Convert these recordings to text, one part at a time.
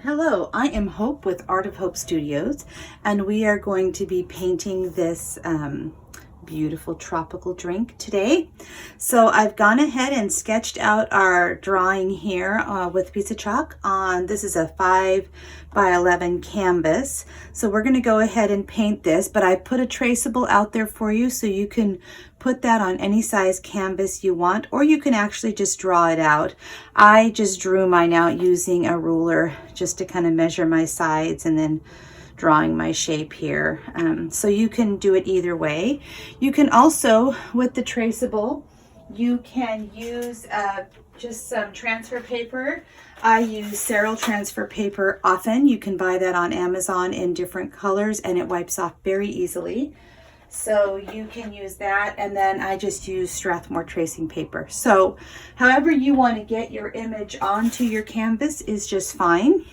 Hello, I am Hope with Art of Hope Studios, and we are going to be painting this beautiful tropical drink today. So I've gone ahead and sketched out our drawing here with a piece of chalk on, this is a 5 by 11 canvas. So we're going to go ahead and paint this, but I put a traceable out there for you so you can put that on any size canvas you want, or you can actually just draw it out. I just drew mine out using a ruler just to kind of measure my sides and then drawing my shape here. So you can do it either way. You can also, with the traceable, you can use just some transfer paper. I use Serral transfer paper often. You can buy that on Amazon in different colors and it wipes off very easily. So you can use that, and then I just use Strathmore tracing paper. So however you want to get your image onto your canvas is just fine.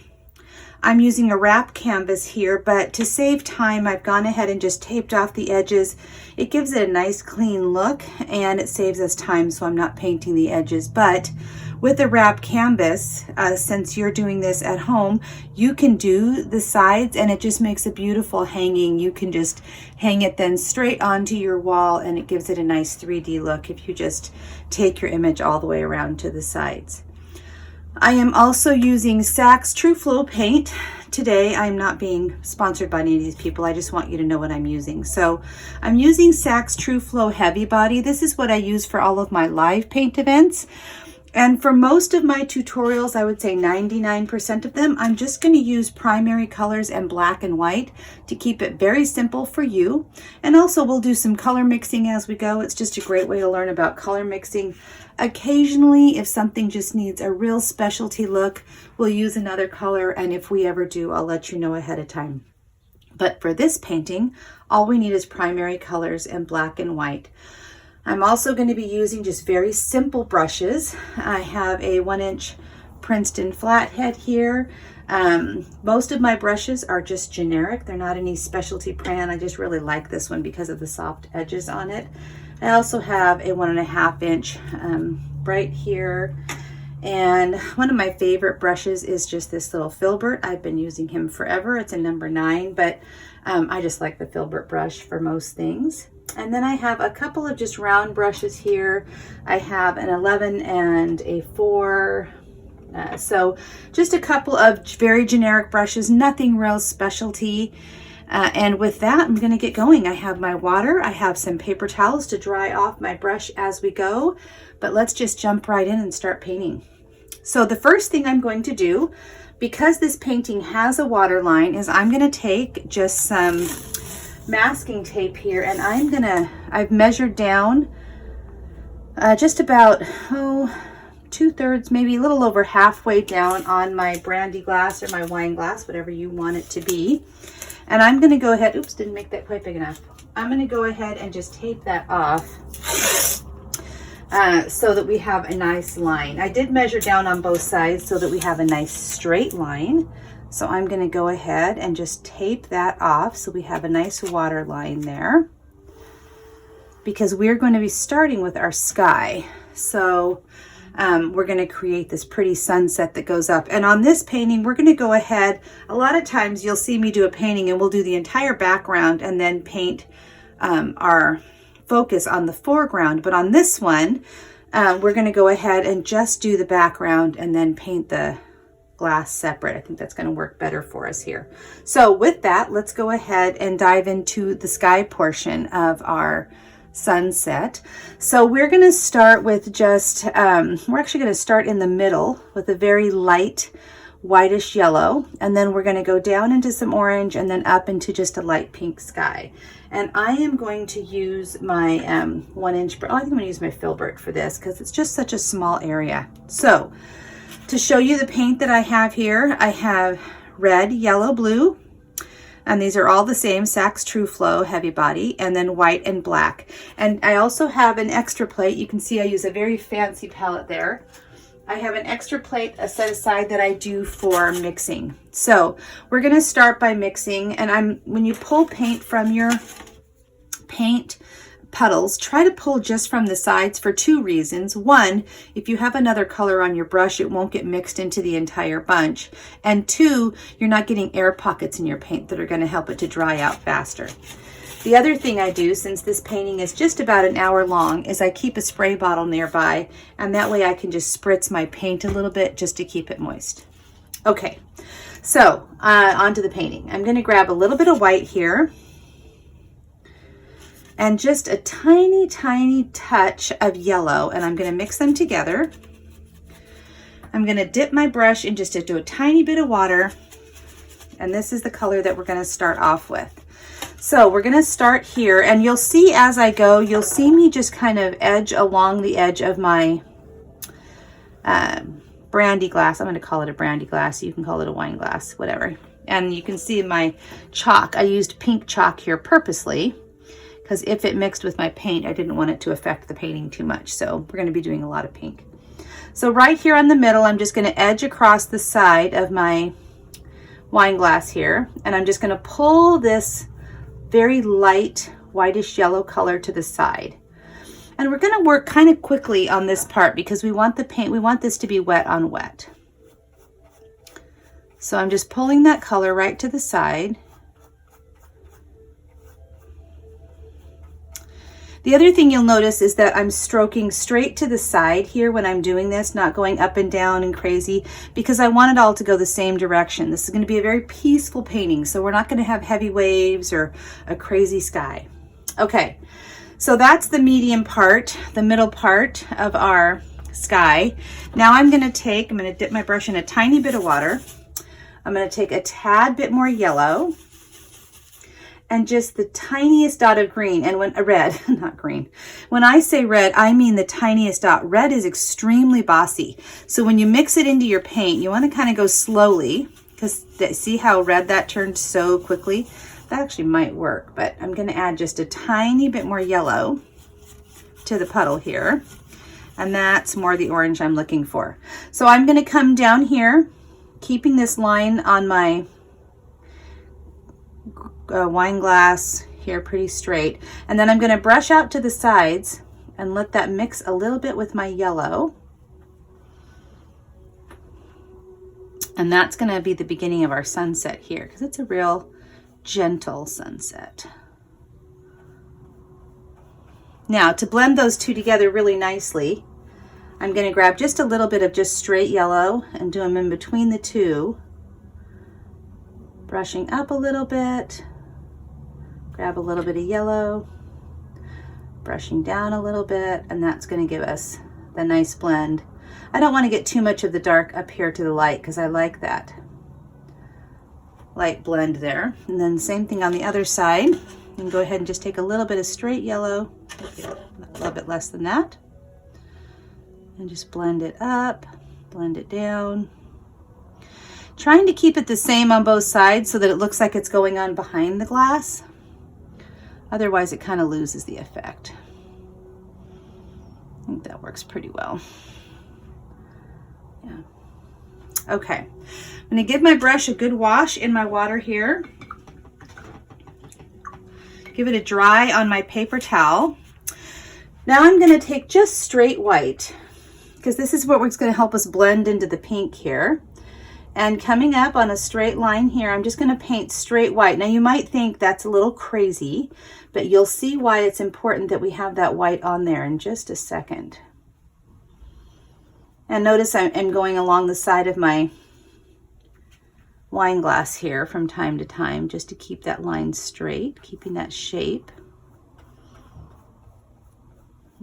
I'm using a wrap canvas here, but to save time, I've gone ahead and just taped off the edges. It gives it a nice clean look and it saves us time, so I'm not painting the edges. But with a wrap canvas, since you're doing this at home, you can do the sides and it just makes a beautiful hanging. You can just hang it then straight onto your wall and it gives it a nice 3D look if you just take your image all the way around to the sides. I am also using Sax True Flow paint. Today, I'm not being sponsored by any of these people. I just want you to know what I'm using. So I'm using Sax True Flow Heavy Body. This is what I use for all of my live paint events. And for most of my tutorials, I would say 99% of them, I'm just going to use primary colors and black and white to keep it very simple for you. And also we'll do some color mixing as we go. It's just a great way to learn about color mixing. Occasionally, if something just needs a real specialty look, we'll use another color. And if we ever do, I'll let you know ahead of time. But for this painting, all we need is primary colors and black and white. I'm also going to be using just very simple brushes. I have a 1-inch Princeton flathead here. Most of my brushes are just generic. They're not any specialty brand. I just really like this one because of the soft edges on it. I also have a 1.5-inch Bright here. And one of my favorite brushes is just this little Filbert. I've been using him forever. It's a number 9, but I just like the Filbert brush for most things. And then I have a couple of just round brushes here. I have an 11 and a 4. So just a couple of very generic brushes, nothing real specialty. And with that, I'm going to get going. I have my water. I have some paper towels to dry off my brush as we go. But let's just jump right in and start painting. So the first thing I'm going to do, because this painting has a water line, is I'm going to take just some masking tape here, and I've measured down just about 2/3, maybe a little over halfway down on my brandy glass or my wine glass, whatever you want it to be. And I'm going to go ahead, oops, didn't make that quite big enough. I'm going to go ahead and just tape that off so that we have a nice line. I did measure down on both sides so that we have a nice straight line. So I'm going to go ahead and just tape that off so we have a nice water line there, because we're going to be starting with our sky. So we're going to create this pretty sunset that goes up. And on this painting, we're going to go ahead. A lot of times you'll see me do a painting and we'll do the entire background and then paint our focus on the foreground. But on this one, we're going to go ahead and just do the background and then paint the glass separate. I think that's going to work better for us here. So with that, let's go ahead and dive into the sky portion of our sunset. So we're going to start with just, we're actually going to start in the middle with a very light whitish yellow, and then we're going to go down into some orange and then up into just a light pink sky. And I am going to use my 1-inch, I think I'm going to use my Filbert for this because it's just such a small area. So to show you the paint that I have here, I have red, yellow, blue, and these are all the same Sax True Flow Heavy Body, and then white and black. And I also have an extra plate. You can see I use a very fancy palette there. I have an extra plate set aside that I do for mixing. So we're going to start by mixing, and when you pull paint from your paint puddles, try to pull just from the sides for two reasons. One, if you have another color on your brush, it won't get mixed into the entire bunch. And two, you're not getting air pockets in your paint that are going to help it to dry out faster. The other thing I do, since this painting is just about an hour long, is I keep a spray bottle nearby, and that way I can just spritz my paint a little bit just to keep it moist. Okay, so onto the painting. I'm going to grab a little bit of white here and just a tiny, tiny touch of yellow, and I'm going to mix them together. I'm going to dip my brush in just a tiny bit of water, and this is the color that we're going to start off with. So we're going to start here, and you'll see as I go, you'll see me just kind of edge along the edge of my brandy glass. I'm going to call it a brandy glass. You can call it a wine glass, whatever. And you can see my chalk. I used pink chalk here purposely because if it mixed with my paint, I didn't want it to affect the painting too much. So we're going to be doing a lot of pink. So right here on the middle, I'm just going to edge across the side of my wine glass here, and I'm just going to pull this very light whitish yellow color to the side. And we're going to work kind of quickly on this part because we want the paint, we want this to be wet on wet. So I'm just pulling that color right to the side. The other thing you'll notice is that I'm stroking straight to the side here when I'm doing this, not going up and down and crazy, because I want it all to go the same direction. This is going to be a very peaceful painting, so we're not going to have heavy waves or a crazy sky. Okay, so that's the medium part, the middle part of our sky. Now I'm going to dip my brush in a tiny bit of water. I'm going to take a tad bit more yellow and just the tiniest dot of green, and when red, not green. When I say red, I mean the tiniest dot. Red is extremely bossy. So when you mix it into your paint, you want to kind of go slowly, because see how red that turned so quickly? That actually might work, but I'm going to add just a tiny bit more yellow to the puddle here. And that's more the orange I'm looking for. So I'm going to come down here, keeping this line on my wine glass here pretty straight, and then I'm going to brush out to the sides and let that mix a little bit with my yellow, and that's going to be the beginning of our sunset here because it's a real gentle sunset. Now to blend those two together really nicely, I'm going to grab just a little bit of just straight yellow and do them in between the two, brushing up a little bit. Grab a little bit of yellow, brushing down a little bit, and that's going to give us the nice blend. I don't want to get too much of the dark up here to the light because I like that light blend there. And then same thing on the other side. You can go ahead and just take a little bit of straight yellow, a little bit less than that, and just blend it up, blend it down. Trying to keep it the same on both sides so that it looks like it's going on behind the glass. Otherwise, it kind of loses the effect. I think that works pretty well. Yeah. Okay. I'm going to give my brush a good wash in my water here. Give it a dry on my paper towel. Now I'm going to take just straight white because this is what's going to help us blend into the pink here. And coming up on a straight line here, I'm just going to paint straight white. Now you might think that's a little crazy, but you'll see why it's important that we have that white on there in just a second. And notice I'm going along the side of my wine glass here from time to time just to keep that line straight, keeping that shape.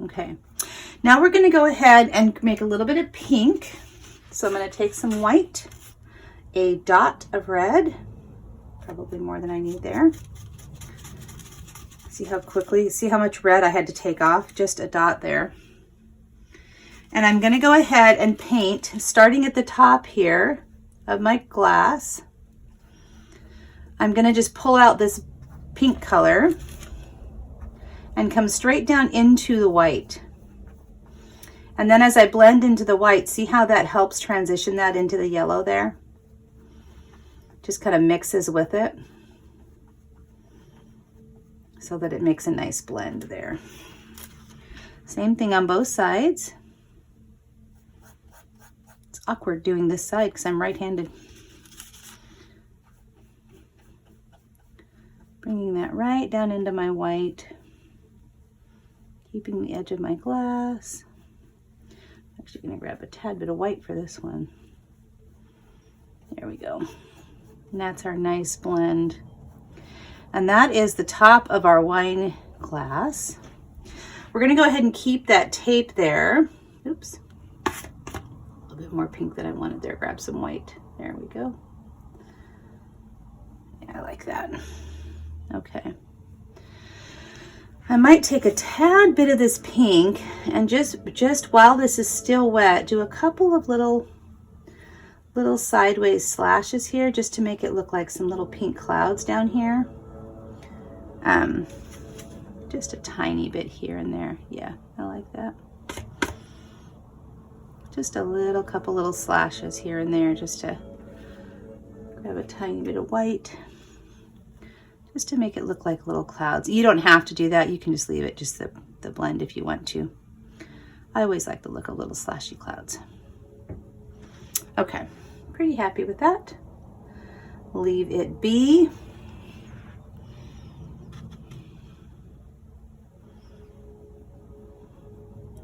Okay, now we're going to go ahead and make a little bit of pink. So I'm going to take some white, a dot of red, probably more than I need there. See how much red I had to take off, just a dot there. And I'm going to go ahead and paint, starting at the top here of my glass. I'm going to just pull out this pink color and come straight down into the white. And then as I blend into the white, see how that helps transition that into the yellow there? Just kind of mixes with it. so that it makes a nice blend there. Same thing on both sides. It's awkward doing this side because I'm right-handed. Bringing that right down into my white, keeping the edge of my glass. I'm actually going to grab a tad bit of white for this one. There we go. And that's our nice blend. And that is the top of our wine glass. We're going to go ahead and keep that tape there. Oops. A little bit more pink than I wanted there. Grab some white. There we go. Yeah, I like that. Okay. I might take a tad bit of this pink and just while this is still wet, do a couple of little sideways slashes here just to make it look like some little pink clouds down here. Just a tiny bit here and there. Yeah, I like that. Just a couple little slashes here and there just to grab a tiny bit of white. Just to make it look like little clouds. You don't have to do that. You can just leave it just the blend if you want to. I always like the look of little slashy clouds. Okay, pretty happy with that. Leave it be.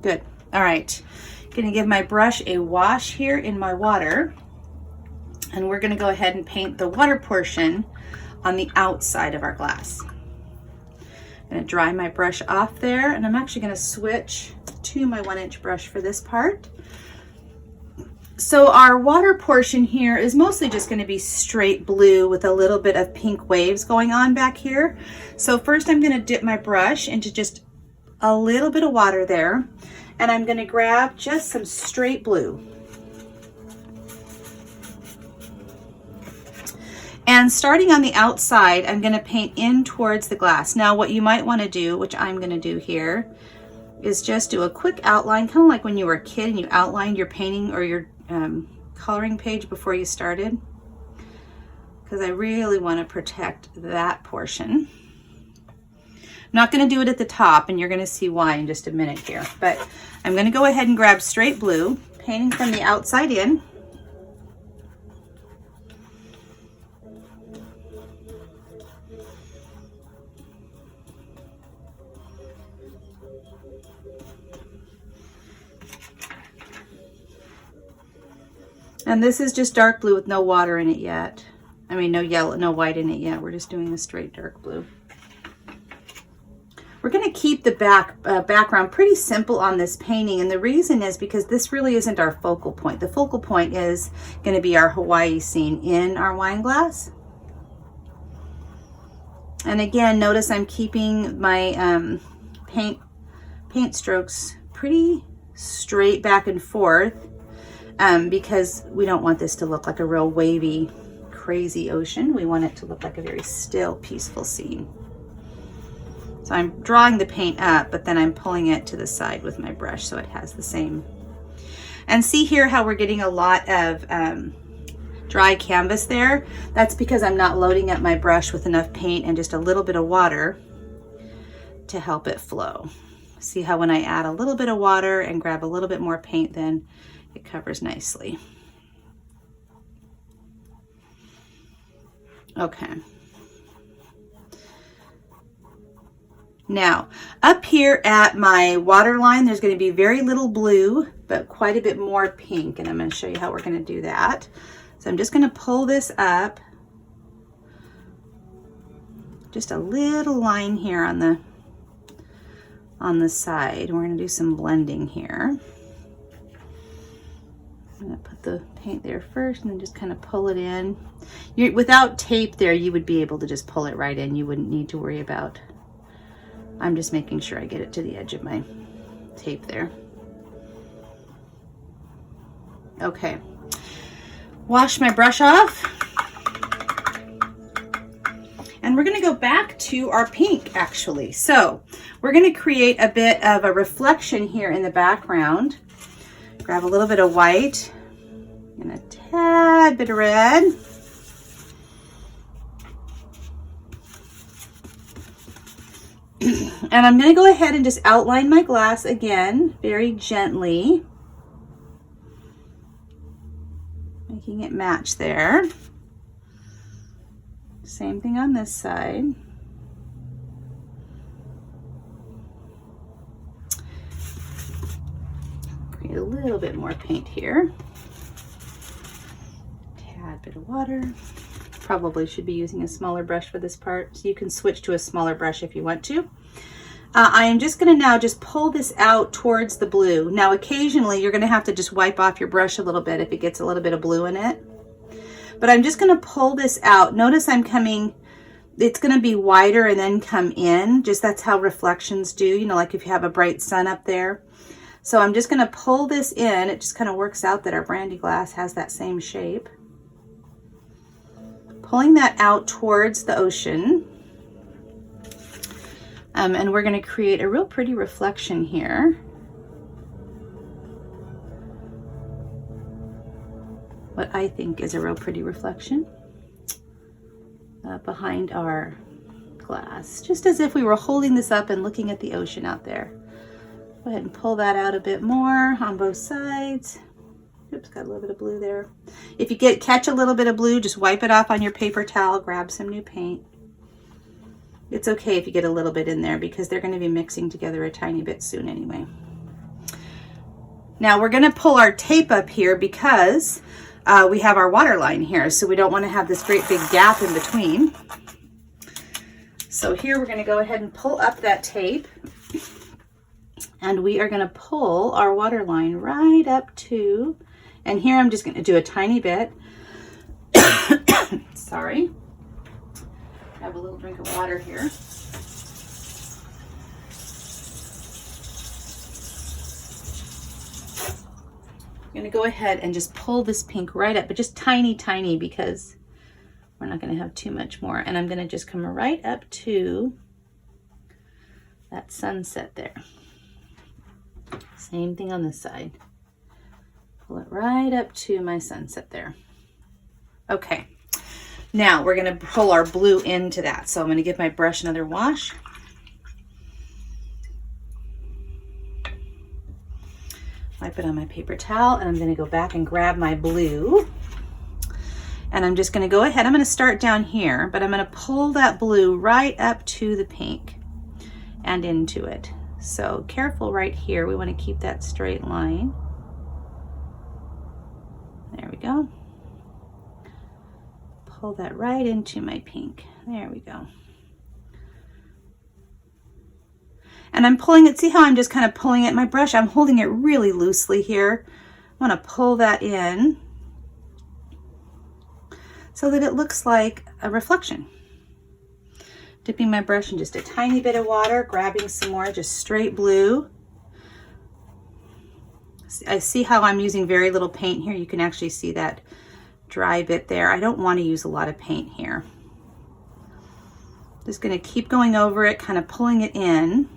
Good. All right. Gonna give my brush a wash here in my water. And we're gonna go ahead and paint the water portion on the outside of our glass. I'm going to dry my brush off there, and I'm actually going to switch to my 1-inch brush for this part. So our water portion here is mostly just going to be straight blue with a little bit of pink waves going on back here. So first I'm going to dip my brush into just a little bit of water there, and I'm going to grab just some straight blue. And starting on the outside, I'm going to paint in towards the glass. Now what you might want to do, which I'm going to do here, is just do a quick outline, kind of like when you were a kid and you outlined your painting or your coloring page before you started. Because I really want to protect that portion. I'm not going to do it at the top, and you're going to see why in just a minute here. But I'm going to go ahead and grab straight blue, painting from the outside in. And this is just dark blue with no water in it yet. I mean, no yellow, no white in it yet. We're just doing a straight dark blue. We're going to keep the background pretty simple on this painting, and the reason is because this really isn't our focal point. The focal point is going to be our Hawaii scene in our wine glass. And again, notice I'm keeping my paint strokes pretty straight back and forth. Because we don't want this to look like a real wavy, crazy ocean. We want it to look like a very still, peaceful scene. So I'm drawing the paint up, but then I'm pulling it to the side with my brush so it has the same. And see here how we're getting a lot of dry canvas there? That's because I'm not loading up my brush with enough paint and just a little bit of water to help it flow. See how when I add a little bit of water and grab a little bit more paint, then it covers nicely. Okay. Now, up here at my water line, there's going to be very little blue, but quite a bit more pink, and I'm going to show you how we're going to do that. So I'm just going to pull this up. Just a little line here on the side. We're going to do some blending here. I'm going to put the paint there first and then just kind of pull it in. Without tape there, you would be able to just pull it right in. You wouldn't need to worry about. I'm just making sure I get it to the edge of my tape there. Okay. Wash my brush off. And we're going to go back to our pink, actually. So we're going to create a bit of a reflection here in the background. Grab a little bit of white and a tad bit of red. And I'm going to go ahead and just outline my glass again, very gently, making it match there. Same thing on this side. Create a little bit more paint here. Tad bit of water. Probably should be using a smaller brush for this part, so you can switch to a smaller brush if you want to. I am just going to now just pull this out towards the blue. Now occasionally you're going to have to just wipe off your brush a little bit if it gets a little bit of blue in it. But I'm just going to pull this out. Notice I'm coming, it's going to be wider and then come in. Just that's how reflections do, you know, like if you have a bright sun up there. So I'm just going to pull this in. It just kind of works out that our brandy glass has that same shape. Pulling that out towards the ocean. And we're going to create a real pretty reflection here. What I think is a real pretty reflection behind our glass, just as if we were holding this up and looking at the ocean out there. Go ahead and pull that out a bit more on both sides. Oops, got a little bit of blue there. If you catch a little bit of blue, just wipe it off on your paper towel, grab some new paint. It's okay if you get a little bit in there because they're going to be mixing together a tiny bit soon anyway. Now we're going to pull our tape up here because we have our water line here, so we don't want to have this great big gap in between. So here we're going to go ahead and pull up that tape, and we are going to pull our water line right up to, and here I'm just going to do a tiny bit. Sorry. Have a little drink of water here. I'm going to go ahead and just pull this pink right up, but just tiny, tiny, because we're not going to have too much more. And I'm going to just come right up to that sunset there. Same thing on this side. Pull it right up to my sunset there. Okay. Now we're going to pull our blue into that. So I'm going to give my brush another wash. Wipe it on my paper towel, and I'm going to go back and grab my blue. And I'm just going to go ahead. I'm going to start down here, but I'm going to pull that blue right up to the pink and into it. So careful right here. We want to keep that straight line. There we go. Pull that right into my pink. There we go. And I'm pulling it, see how I'm just kind of pulling it? My brush, I'm holding it really loosely here. I want to pull that in so that it looks like a reflection. Dipping my brush in just a tiny bit of water, grabbing some more just straight blue. I see how I'm using very little paint here. You can actually see that dry bit there. I don't want to use a lot of paint here. Just going to keep going over it, kind of pulling it in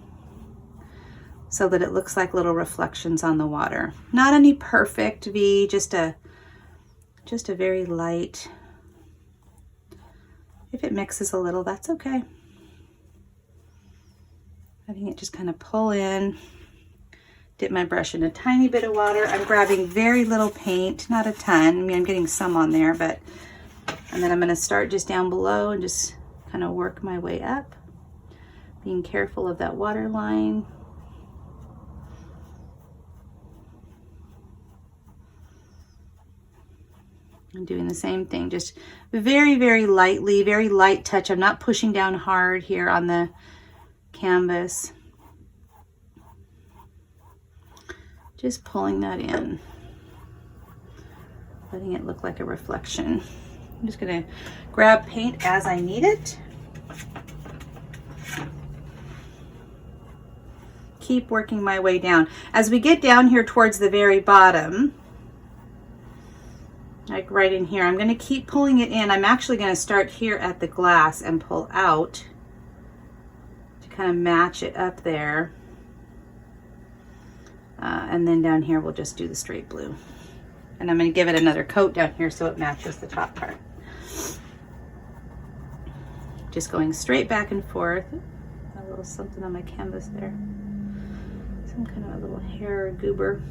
so that it looks like little reflections on the water. Not any perfect V, just a very light. If it mixes a little, that's okay. Letting it just kind of pull in. Dip my brush in a tiny bit of water. I'm grabbing very little paint, not a ton. I mean, I'm getting some on there, but, and then I'm going to start just down below and just kind of work my way up, being careful of that water line. I'm doing the same thing, just very, very lightly, very light touch. I'm not pushing down hard here on the canvas. Just pulling that in, letting it look like a reflection. I'm just gonna grab paint as I need it. Keep working my way down. As we get down here towards the very bottom, like right in here, I'm gonna keep pulling it in. I'm actually gonna start here at the glass and pull out to kind of match it up there. And then down here, we'll just do the straight blue. And I'm going to give it another coat down here so it matches the top part. Just going straight back and forth. A little something on my canvas there. Some kind of a little hair or goober.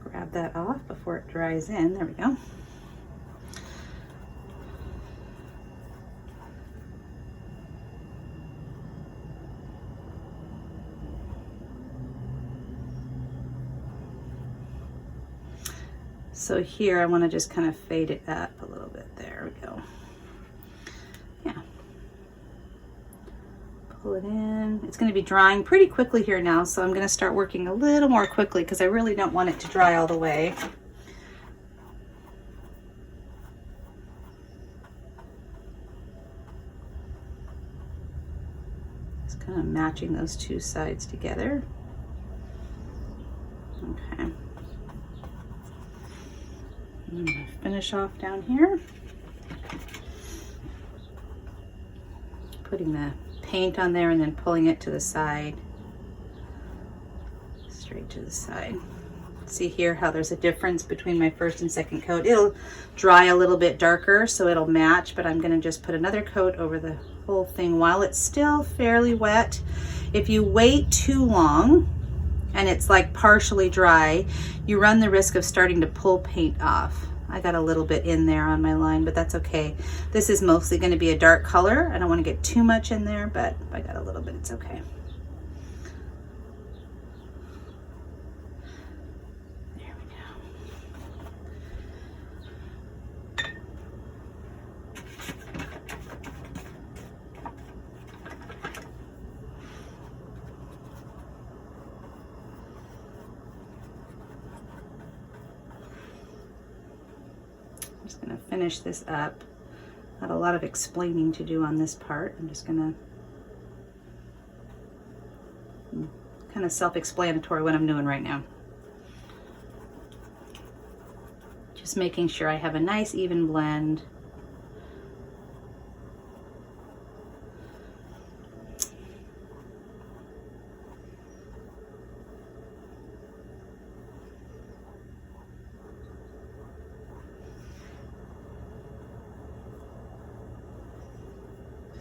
Grab that off before it dries in. There we go. So here I want to just kind of fade it up a little bit. There we go. Yeah. Pull it in. It's going to be drying pretty quickly here now, so I'm going to start working a little more quickly because I really don't want it to dry all the way. Just kind of matching those two sides together. Okay. I'm going to finish off down here. Putting the paint on there and then pulling it to the side. Straight to the side. See here how there's a difference between my first and second coat. It'll dry a little bit darker, so it'll match, but I'm going to just put another coat over the whole thing while it's still fairly wet. If you wait too long and it's like partially dry, you run the risk of starting to pull paint off. I got a little bit in there on my line, but that's okay. This is mostly going to be a dark color. I don't want to get too much in there, but if I got a little bit, it's okay. There we go. I'm just going to finish this up. Got a lot of explaining to do on this part. I'm just going to kind of self-explanatory what I'm doing right now. Just making sure I have a nice even blend.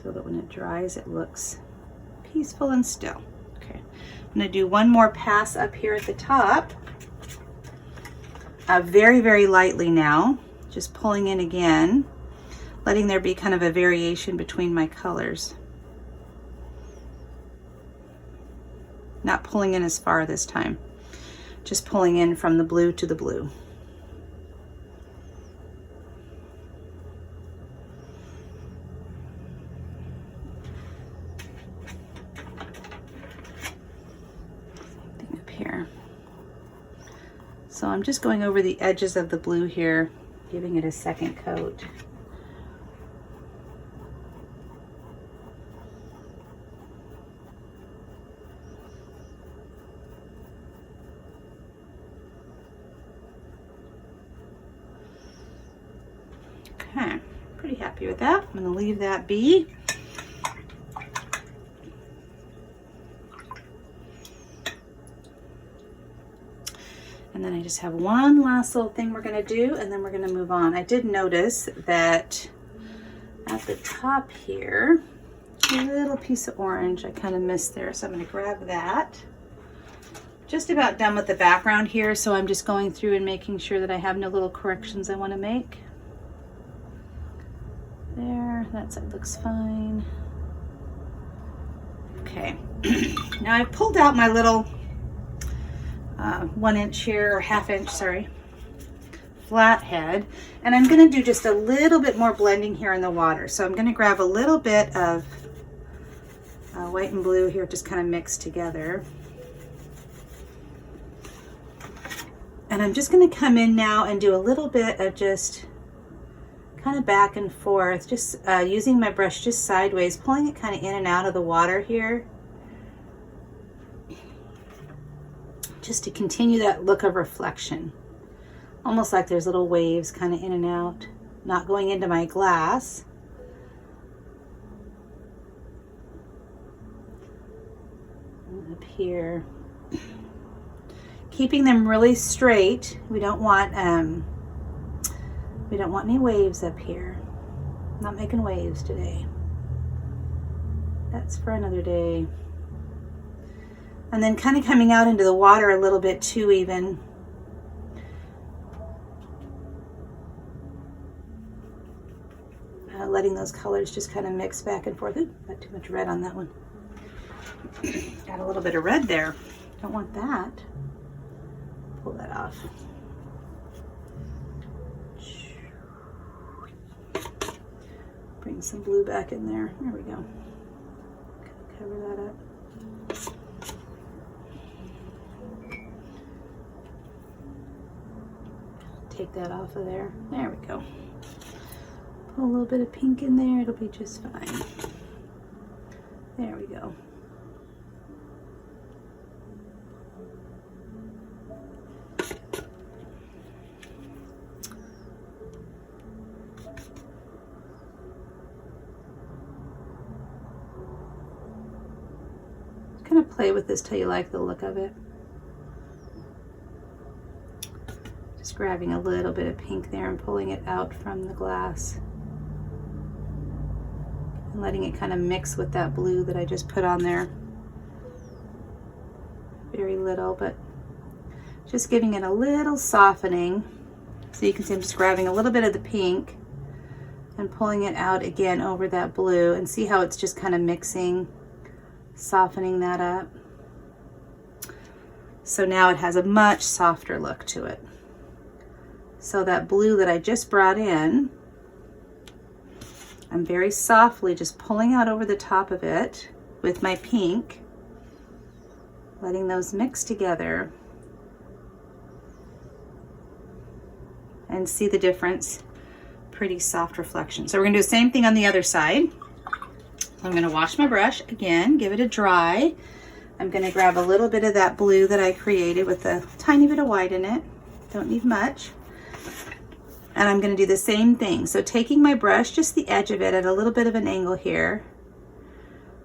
So that when it dries, it looks peaceful and still. Okay, I'm gonna do one more pass up here at the top. Very, very lightly now, just pulling in again, letting there be kind of a variation between my colors. Not pulling in as far this time, just pulling in from the blue to the blue. So I'm just going over the edges of the blue here, giving it a second coat. Okay, pretty happy with that. I'm going to leave that be. And then I just have one last little thing we're going to do, and then we're going to move on. I did notice that at the top here, a little piece of orange I kind of missed there, so I'm going to grab that. Just about done with the background here, so I'm just going through and making sure that I have no little corrections I want to make. There, that side looks fine. Okay, now I've pulled out my little 1 inch here, or ½ inch, sorry, flathead, and I'm going to do just a little bit more blending here in the water. So I'm going to grab a little bit of white and blue here, just kind of mixed together, and I'm just going to come in now and do a little bit of just kind of back and forth, just using my brush just sideways, pulling it kind of in and out of the water here, just to continue that look of reflection. Almost like there's little waves kind of in and out, not going into my glass. And up here, keeping them really straight. We don't want any waves up here. I'm not making waves today. that's for another day. And then kind of coming out into the water a little bit too even. Letting those colors just kind of mix back and forth. Ooh, got too much red on that one. Got a little bit of red there. Don't want that. Pull that off. Bring some blue back in there. There we go. Cover that up. Take that off of there. There we go. Put a little bit of pink in there. It'll be just fine. There we go. Kind of play with this till you like the look of it. Just grabbing a little bit of pink there and pulling it out from the glass. And letting it kind of mix with that blue that I just put on there. Very little, but just giving it a little softening. So you can see I'm just grabbing a little bit of the pink and pulling it out again over that blue, and see how it's just kind of mixing, softening that up. So now it has a much softer look to it. So that blue that I just brought in, I'm very softly just pulling out over the top of it with my pink, letting those mix together, and see the difference. Pretty soft reflection. So we're gonna do the same thing on the other side. I'm gonna wash my brush again, give it a dry. I'm gonna grab a little bit of that blue that I created with a tiny bit of white in it. Don't need much. And I'm gonna do the same thing. So taking my brush, just the edge of it at a little bit of an angle here,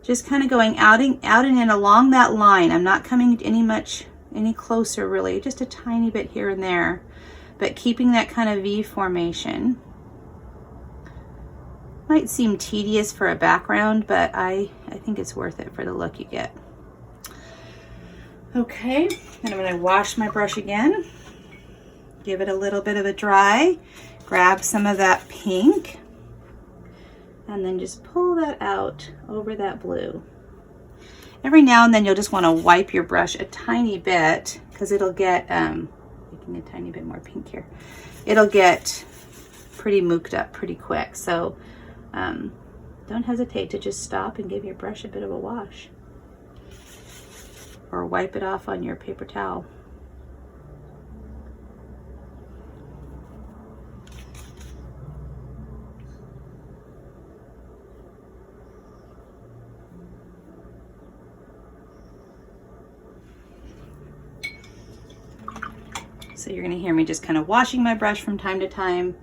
just kind of going out and in along that line. I'm not coming any closer really, just a tiny bit here and there, but keeping that kind of V formation. Might seem tedious for a background, but I think it's worth it for the look you get. Okay, and I'm gonna wash my brush again, give it a little bit of a dry, grab some of that pink, and then just pull that out over that blue. Every now and then you'll just wanna wipe your brush a tiny bit, because it'll get, making a tiny bit more pink here, it'll get pretty mooked up pretty quick. So don't hesitate to just stop and give your brush a bit of a wash, or wipe it off on your paper towel. So you're gonna hear me just kind of washing my brush from time to time,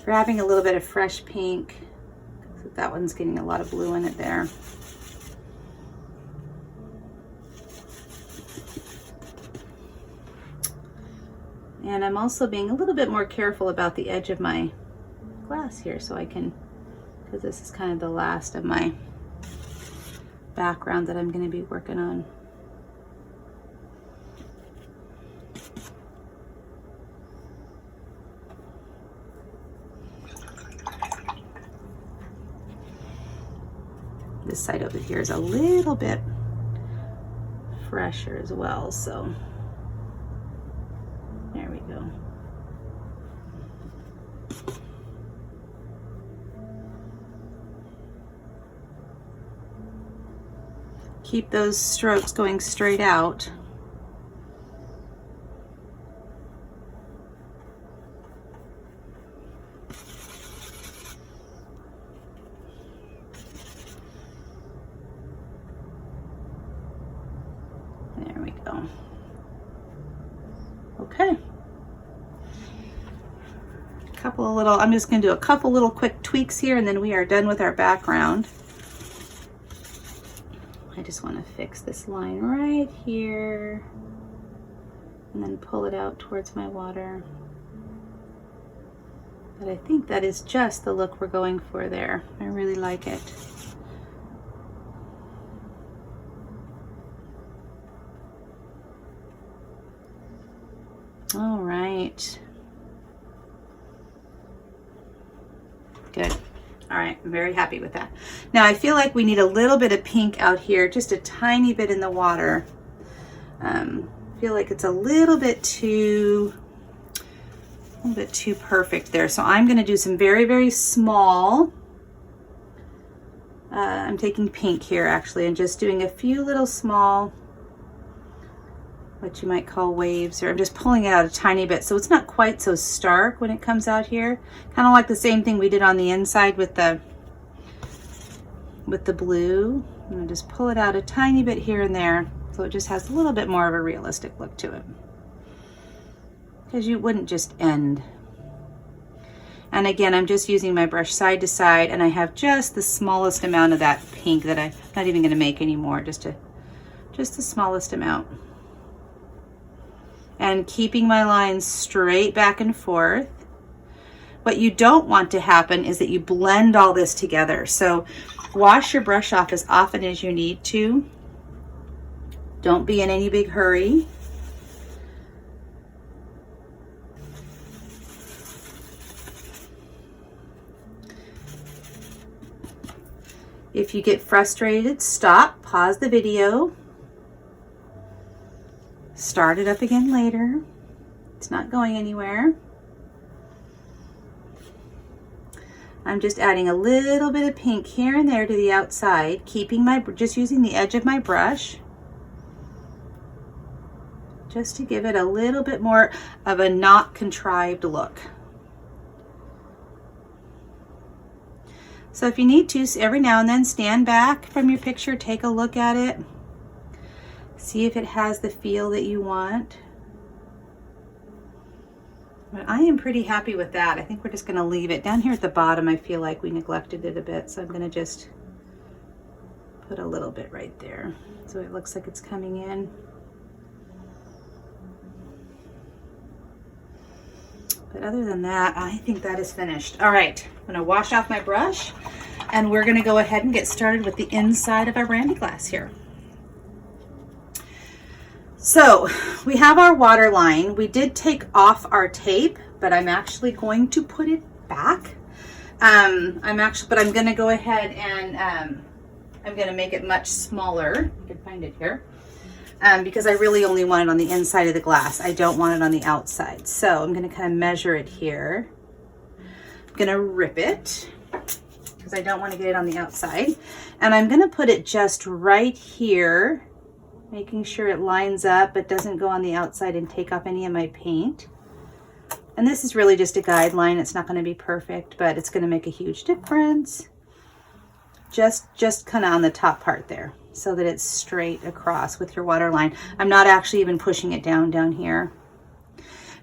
grabbing a little bit of fresh pink. That one's getting a lot of blue in it there. And I'm also being a little bit more careful about the edge of my glass here, so I can, because this is kind of the last of my background that I'm going to be working on. This side over here is a little bit fresher as well, so there we go. Keep those strokes going straight out. There we go. Okay. I'm just going to do a couple little quick tweaks here, and then we are done with our background. I just want to fix this line right here and then pull it out towards my water. But I think that is just the look we're going for there. I really like it. All right. Good. All right, I'm very happy with that. Now I feel like we need a little bit of pink out here, just a tiny bit in the water. I feel like it's a little bit too perfect there. So I'm gonna do some very, very small, I'm taking pink here actually, and just doing a few little small, what you might call waves, or I'm just pulling it out a tiny bit so it's not quite so stark when it comes out here. Kind of like the same thing we did on the inside with the blue. I'm gonna just pull it out a tiny bit here and there so it just has a little bit more of a realistic look to it, because you wouldn't just end. And again, I'm just using my brush side to side, and I have just the smallest amount of that pink that I'm not even gonna make anymore, just the smallest amount. And keeping my lines straight back and forth. What you don't want to happen is that you blend all this together. So wash your brush off as often as you need to. Don't be in any big hurry. If you get frustrated, stop, pause the video. Start it up again later. It's not going anywhere. I'm just adding a little bit of pink here and there to the outside, keeping just using the edge of my brush, just to give it a little bit more of a not contrived look. So if you need to, every now and then stand back from your picture, take a look at it. See if it has the feel that you want. But I am pretty happy with that. I think we're just gonna leave it. Down here at the bottom, I feel like we neglected it a bit, so I'm gonna just put a little bit right there so it looks like it's coming in. But other than that, I think that is finished. All right, I'm gonna wash off my brush, and we're gonna go ahead and get started with the inside of our brandy glass here. So we have our water line. We did take off our tape, but I'm actually going to put it back. But I'm going to go ahead and I'm going to make it much smaller. You can find it here. Because I really only want it on the inside of the glass. I don't want it on the outside. So I'm going to kind of measure it here. I'm going to rip it because I don't want to get it on the outside. And I'm going to put it just right here, making sure it lines up but doesn't go on the outside and take off any of my paint. And this is really just a guideline. It's not going to be perfect, but it's going to make a huge difference. Just kind of on the top part there so that it's straight across with your water line. I'm not actually even pushing it down here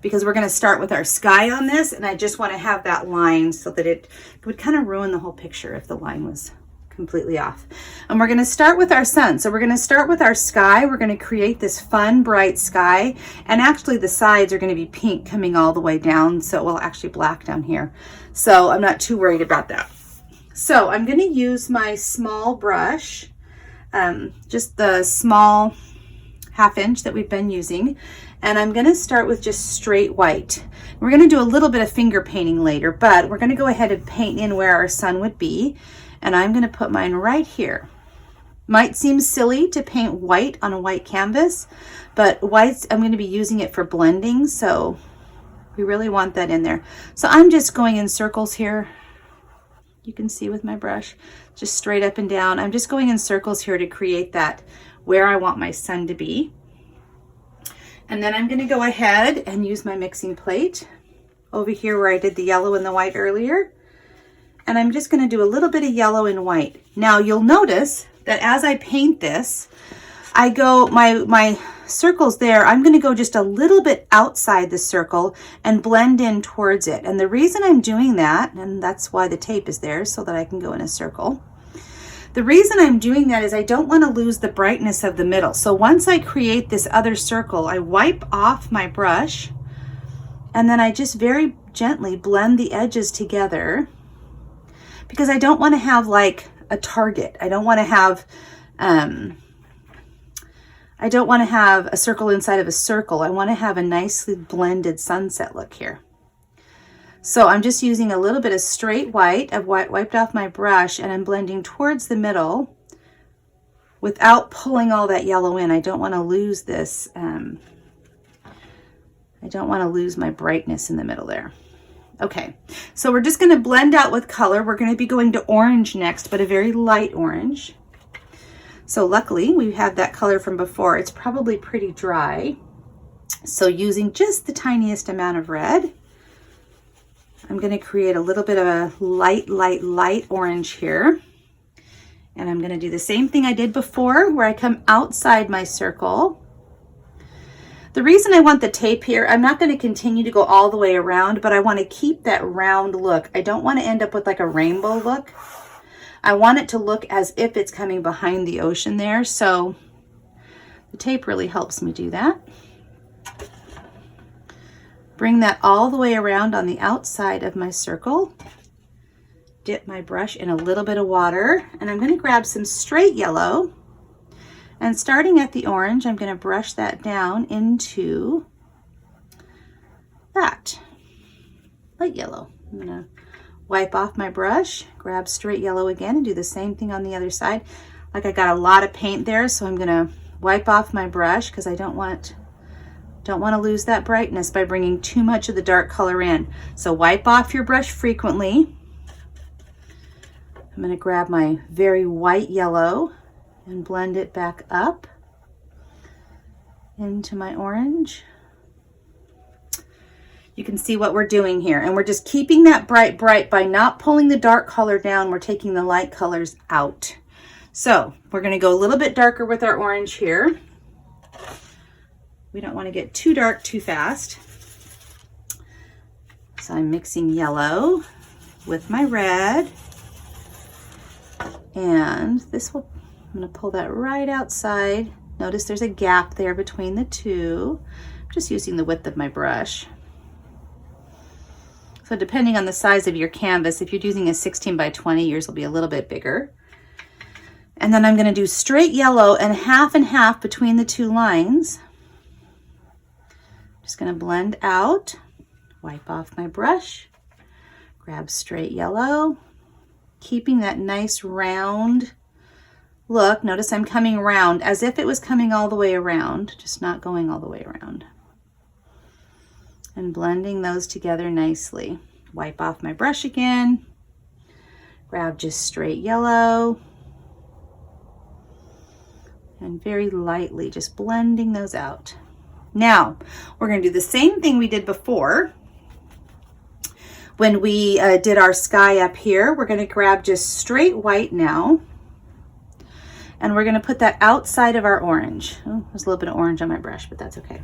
because we're going to start with our sky on this, and I just want to have that line so that it would kind of ruin the whole picture if the line was completely off. And we're going to start with our sun. So we're going to start with our sky. We're going to create this fun, bright sky. And actually the sides are going to be pink coming all the way down. So, well, actually black down here. So I'm not too worried about that. So I'm going to use my small brush, just the small 1/2 inch that we've been using. And I'm going to start with just straight white. We're going to do a little bit of finger painting later, but we're going to go ahead and paint in where our sun would be. And I'm going to put mine right here. Might seem silly to paint white on a white canvas, but white, I'm going to be using it for blending, so we really want that in there. So I'm just going in circles here. You can see with my brush, just straight up and down. I'm just going in circles here to create that where I want my sun to be. And then I'm going to go ahead and use my mixing plate over here where I did the yellow and the white earlier. And I'm just going to do a little bit of yellow and white. Now you'll notice that as I paint this, I go, my circles there, I'm going to go just a little bit outside the circle and blend in towards it. And the reason I'm doing that, and that's why the tape is there so that I can go in a circle. The reason I'm doing that is I don't want to lose the brightness of the middle. So once I create this other circle, I wipe off my brush and then I just very gently blend the edges together, because I don't want to have like a target. I don't want to have I don't want to have a circle inside of a circle. I want to have a nicely blended sunset look here. So I'm just using a little bit of straight white. I've wiped off my brush and I'm blending towards the middle without pulling all that yellow in. I don't want to lose this. I don't want to lose my brightness in the middle there. Okay, so we're just going to blend out with color. We're going to be going to orange next, but a very light orange. So luckily we have that color from before. It's probably pretty dry. So using just the tiniest amount of red, I'm going to create a little bit of a light orange here. And I'm going to do the same thing I did before where I come outside my circle. The reason I want the tape here, I'm not going to continue to go all the way around, but I want to keep that round look. I don't want to end up with like a rainbow look. I want it to look as if it's coming behind the ocean there. So the tape really helps me do that. Bring that all the way around on the outside of my circle. Dip my brush in a little bit of water, and I'm going to grab some straight yellow. And starting at the orange, I'm going to brush that down into that light yellow. I'm going to wipe off my brush, grab straight yellow again, and do the same thing on the other side. Like I got a lot of paint there, so I'm going to wipe off my brush because I don't want to lose that brightness by bringing too much of the dark color in. So wipe off your brush frequently. I'm going to grab my very white yellow and blend it back up into my orange. You can see what we're doing here, and we're just keeping that bright by not pulling the dark color down. We're taking the light colors out. So we're going to go a little bit darker with our orange here. We don't want to get too dark too fast. So I'm mixing yellow with my red, and I'm going to pull that right outside. Notice there's a gap there between the two. I'm just using the width of my brush. So depending on the size of your canvas, if you're using a 16 by 20, yours will be a little bit bigger. And then I'm going to do straight yellow and half between the two lines. Just going to blend out, wipe off my brush, grab straight yellow, keeping that nice round look. Notice I'm coming around as if it was coming all the way around, just not going all the way around. And blending those together nicely. Wipe off my brush again, grab just straight yellow, and very lightly just blending those out. Now we're going to do the same thing we did before when we did our sky up here. We're going to grab just straight white now, and we're going to put that outside of our orange. Oh, there's a little bit of orange on my brush, but that's okay.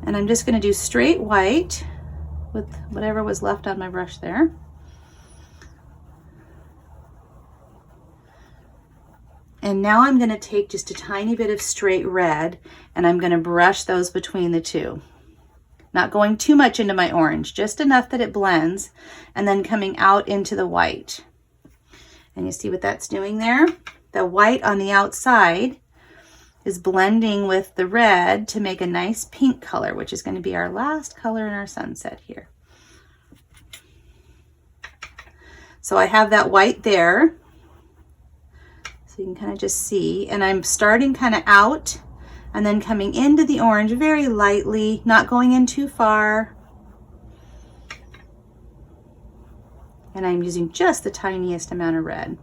And I'm just going to do straight white with whatever was left on my brush there. And now I'm going to take just a tiny bit of straight red, and I'm going to brush those between the two. Not going too much into my orange, just enough that it blends, and then coming out into the white. And you see what that's doing there? The white on the outside is blending with the red to make a nice pink color, which is going to be our last color in our sunset here. So I have that white there, so you can kind of just see, and I'm starting kind of out and then coming into the orange very lightly, not going in too far. And I'm using just the tiniest amount of red.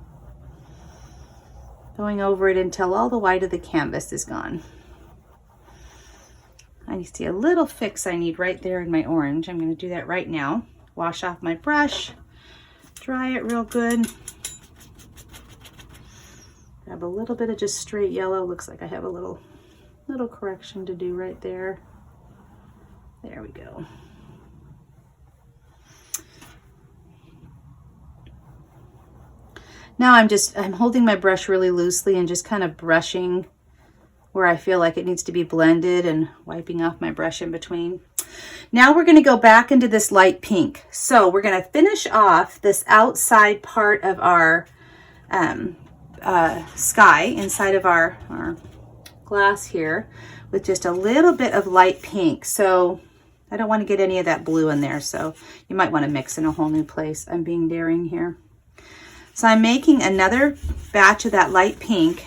Going over it until all the white of the canvas is gone. I see a little fix I need right there in my orange. I'm going to do that right now. Wash off my brush, dry it real good. Grab a little bit of just straight yellow. Looks like I have a little correction to do right there. There we go. Now I'm holding my brush really loosely and just kind of brushing where I feel like it needs to be blended and wiping off my brush in between. Now we're going to go back into this light pink. So we're going to finish off this outside part of our sky inside of our glass here with just a little bit of light pink. So I don't want to get any of that blue in there, so you might want to mix in a whole new place. I'm being daring here. So I'm making another batch of that light pink,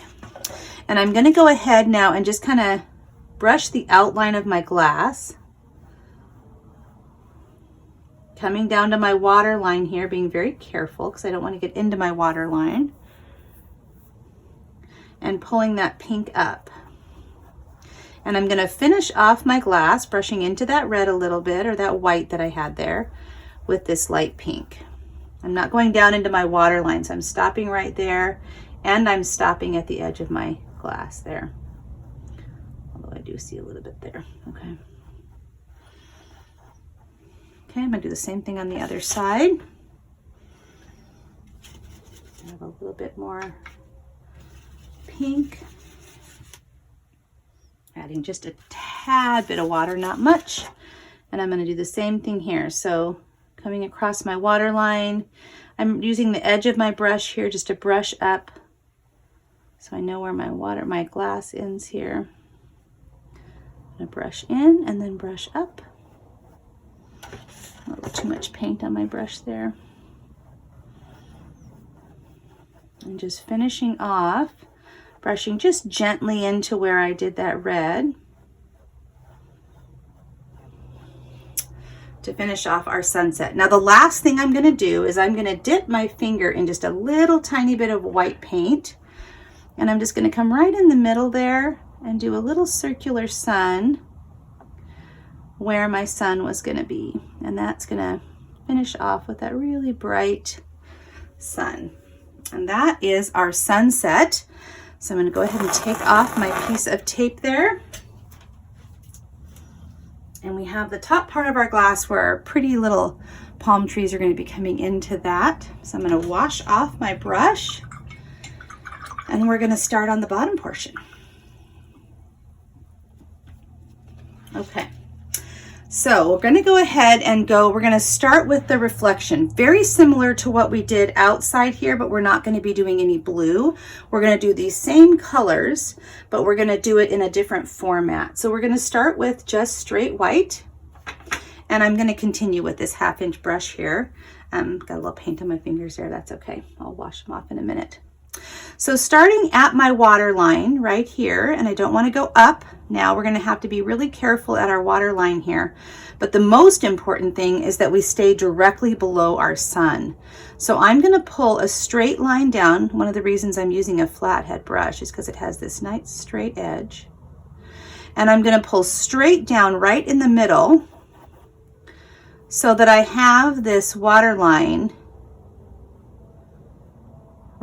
and I'm going to go ahead now and just kind of brush the outline of my glass, coming down to my water line here, being very careful because I don't want to get into my water line, and pulling that pink up. And I'm going to finish off my glass, brushing into that red a little bit, or that white that I had there, with this light pink. I'm not going down into my water line, so I'm stopping right there, and I'm stopping at the edge of my glass there. Although I do see a little bit there. Okay. Okay, I'm going to do the same thing on the other side. I have a little bit more pink. Adding just a tad bit of water, not much. And I'm going to do the same thing here. So coming across my water line, I'm using the edge of my brush here just to brush up so I know where my glass ends here. I'm going to brush in and then brush up. A little too much paint on my brush there. And just finishing off, brushing just gently into where I did that red to finish off our sunset. Now the last thing I'm going to do is I'm going to dip my finger in just a little tiny bit of white paint, and I'm just going to come right in the middle there and do a little circular sun where my sun was going to be, and that's going to finish off with that really bright sun. And that is our sunset. So I'm going to go ahead and take off my piece of tape there. And we have the top part of our glass where our pretty little palm trees are going to be coming into that. So I'm going to wash off my brush, and we're going to start on the bottom portion. Okay. So we're going to go ahead and we're going to start with the reflection. Very similar to what we did outside here, but we're not going to be doing any blue. We're going to do these same colors, but we're going to do it in a different format. So we're going to start with just straight white, and I'm going to continue with this 1/2 inch brush here. Got a little paint on my fingers there. That's okay. I'll wash them off in a minute. So starting at my water line right here, and I don't want to go up. Now we're going to have to be really careful at our water line here. But the most important thing is that we stay directly below our sun. So I'm going to pull a straight line down. One of the reasons I'm using a flathead brush is because it has this nice straight edge. And I'm going to pull straight down right in the middle so that I have this water line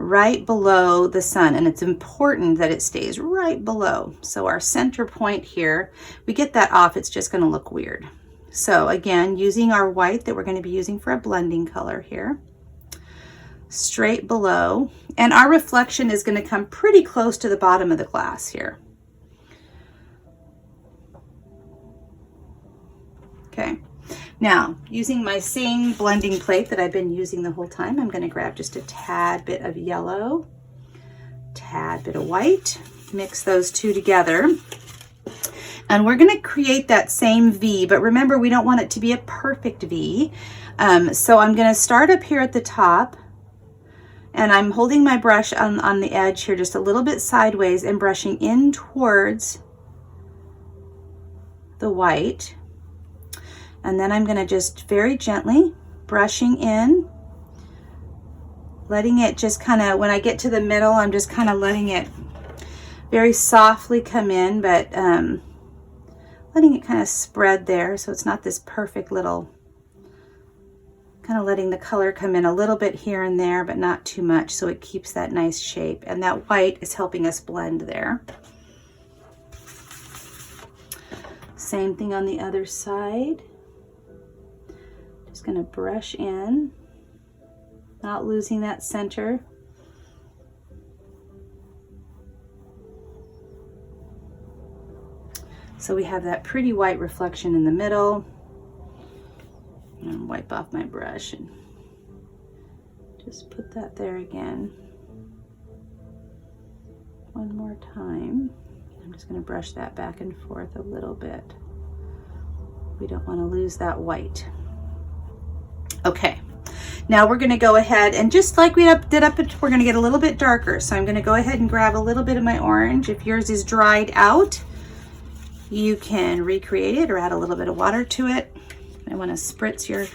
right below the sun, and it's important that it stays right below. So our center point here, we get that off, it's just going to look weird. So again, using our white that we're going to be using for a blending color here, straight below, and our reflection is going to come pretty close to the bottom of the glass here. Okay. Now, using my same blending plate that I've been using the whole time, I'm going to grab just a tad bit of yellow, tad bit of white, mix those two together, and we're going to create that same V, but remember, we don't want it to be a perfect V. So I'm going to start up here at the top, and I'm holding my brush on the edge here just a little bit sideways and brushing in towards the white. And then I'm going to just very gently brushing in, letting it just kind of, when I get to the middle, I'm just kind of letting it very softly come in, but letting it kind of spread there so it's not this perfect little, kind of letting the color come in a little bit here and there, but not too much, so it keeps that nice shape. And that white is helping us blend there. Same thing on the other side. Just going to brush in, not losing that center. So we have that pretty white reflection in the middle. And wipe off my brush and just put that there again. One more time. I'm just going to brush that back and forth a little bit. We don't want to lose that white. Okay, now we're going to go ahead and just like we did up, we're going to get a little bit darker. So I'm going to go ahead and grab a little bit of my orange. If yours is dried out, you can recreate it or add a little bit of water to it. I want to spritz your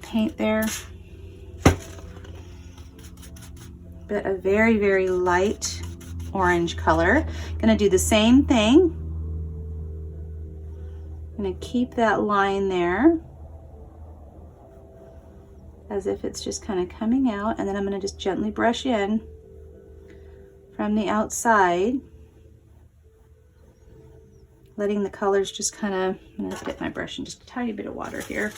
paint there. But a very, very light orange color. Going to do the same thing. I'm going to keep that line there as if it's just kind of coming out, and then I'm going to just gently brush in from the outside, letting the colors just kind of, I'm going to get my brush and just a tiny bit of water here.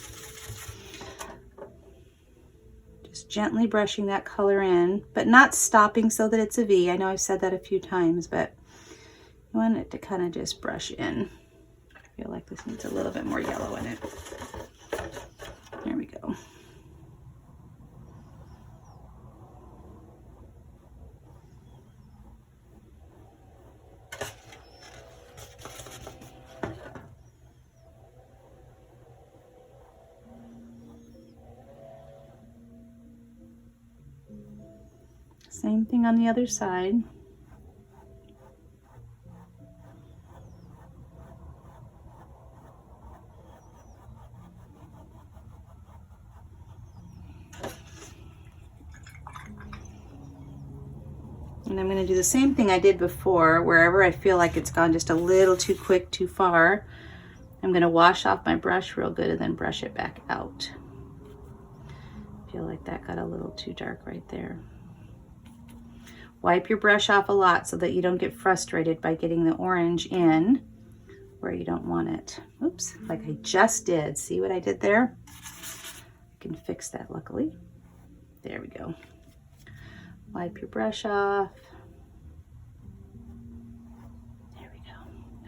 Just gently brushing that color in, but not stopping so that it's a V. I know I've said that a few times, but you want it to kind of just brush in. I feel like this needs a little bit more yellow in it. There we go. Same thing on the other side. And I'm going to do the same thing I did before. Wherever I feel like it's gone just a little too quick, too far, I'm going to wash off my brush real good and then brush it back out. I feel like that got a little too dark right there. Wipe your brush off a lot so that you don't get frustrated by getting the orange in where you don't want it. Oops, like I just did. See what I did there? I can fix that luckily. There we go. Wipe your brush off. There we go.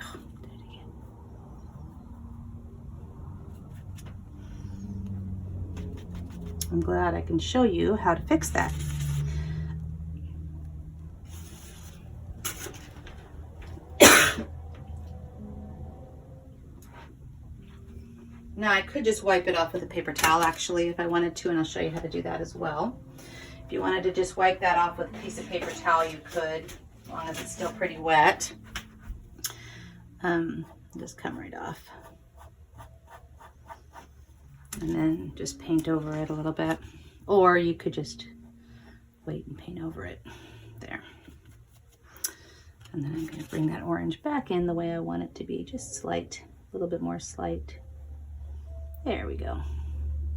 Oh, did it again. I'm glad I can show you how to fix that. Now I could just wipe it off with a paper towel actually if I wanted to, and I'll show you how to do that as well. If you wanted to just wipe that off with a piece of paper towel, you could, as long as it's still pretty wet. Just come right off. And then just paint over it a little bit. Or you could just wait and paint over it. There. And then I'm going to bring that orange back in the way I want it to be, just slight, a little bit more slight. There we go.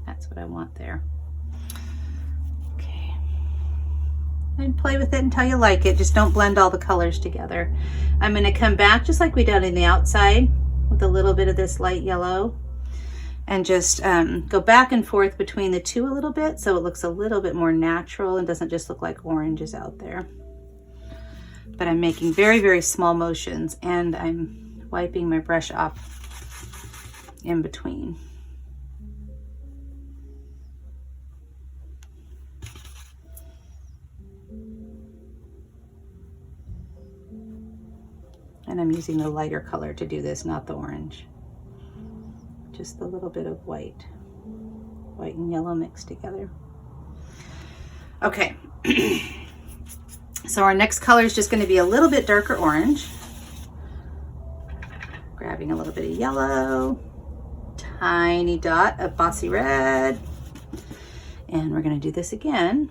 That's what I want there. Okay. And play with it until you like it. Just don't blend all the colors together. I'm going to come back just like we did on the outside with a little bit of this light yellow and just go back and forth between the two a little bit so it looks a little bit more natural and doesn't just look like oranges out there. But I'm making very, very small motions and I'm wiping my brush off in between. And I'm using the lighter color to do this, not the orange. Just a little bit of white. White and yellow mixed together. Okay. So our next color is just going to be a little bit darker orange. Grabbing a little bit of yellow. Tiny dot of Bossy Red. And we're going to do this again.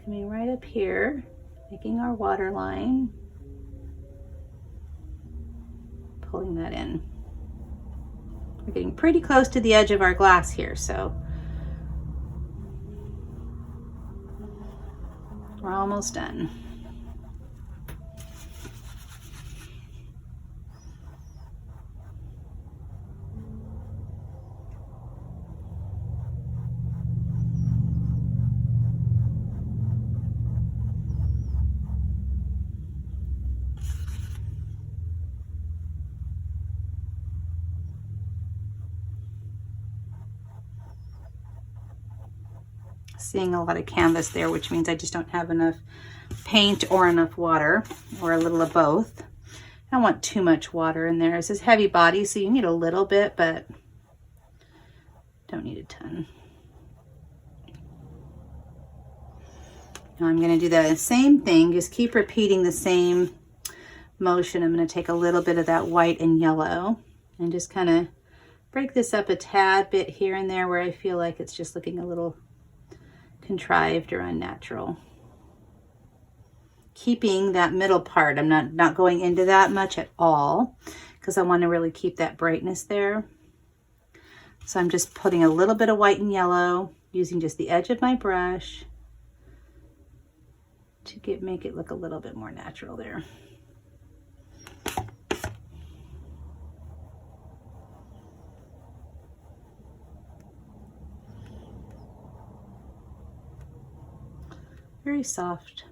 Coming right up here. Making our water line. Pulling that in. We're getting pretty close to the edge of our glass here, so we're almost done. Seeing a lot of canvas there, which means I just don't have enough paint or enough water, or a little of both. I don't want too much water in there. This is heavy body, so you need a little bit, but don't need a ton. Now I'm going to do the same thing, just keep repeating the same motion. I'm going to take a little bit of that white and yellow and just kind of break this up a tad bit here and there where I feel like it's just looking a little contrived or unnatural. Keeping that middle part, I'm not going into that much at all because I want to really keep that brightness there. So I'm just putting a little bit of white and yellow, using just the edge of my brush to make it look a little bit more natural there. Very soft.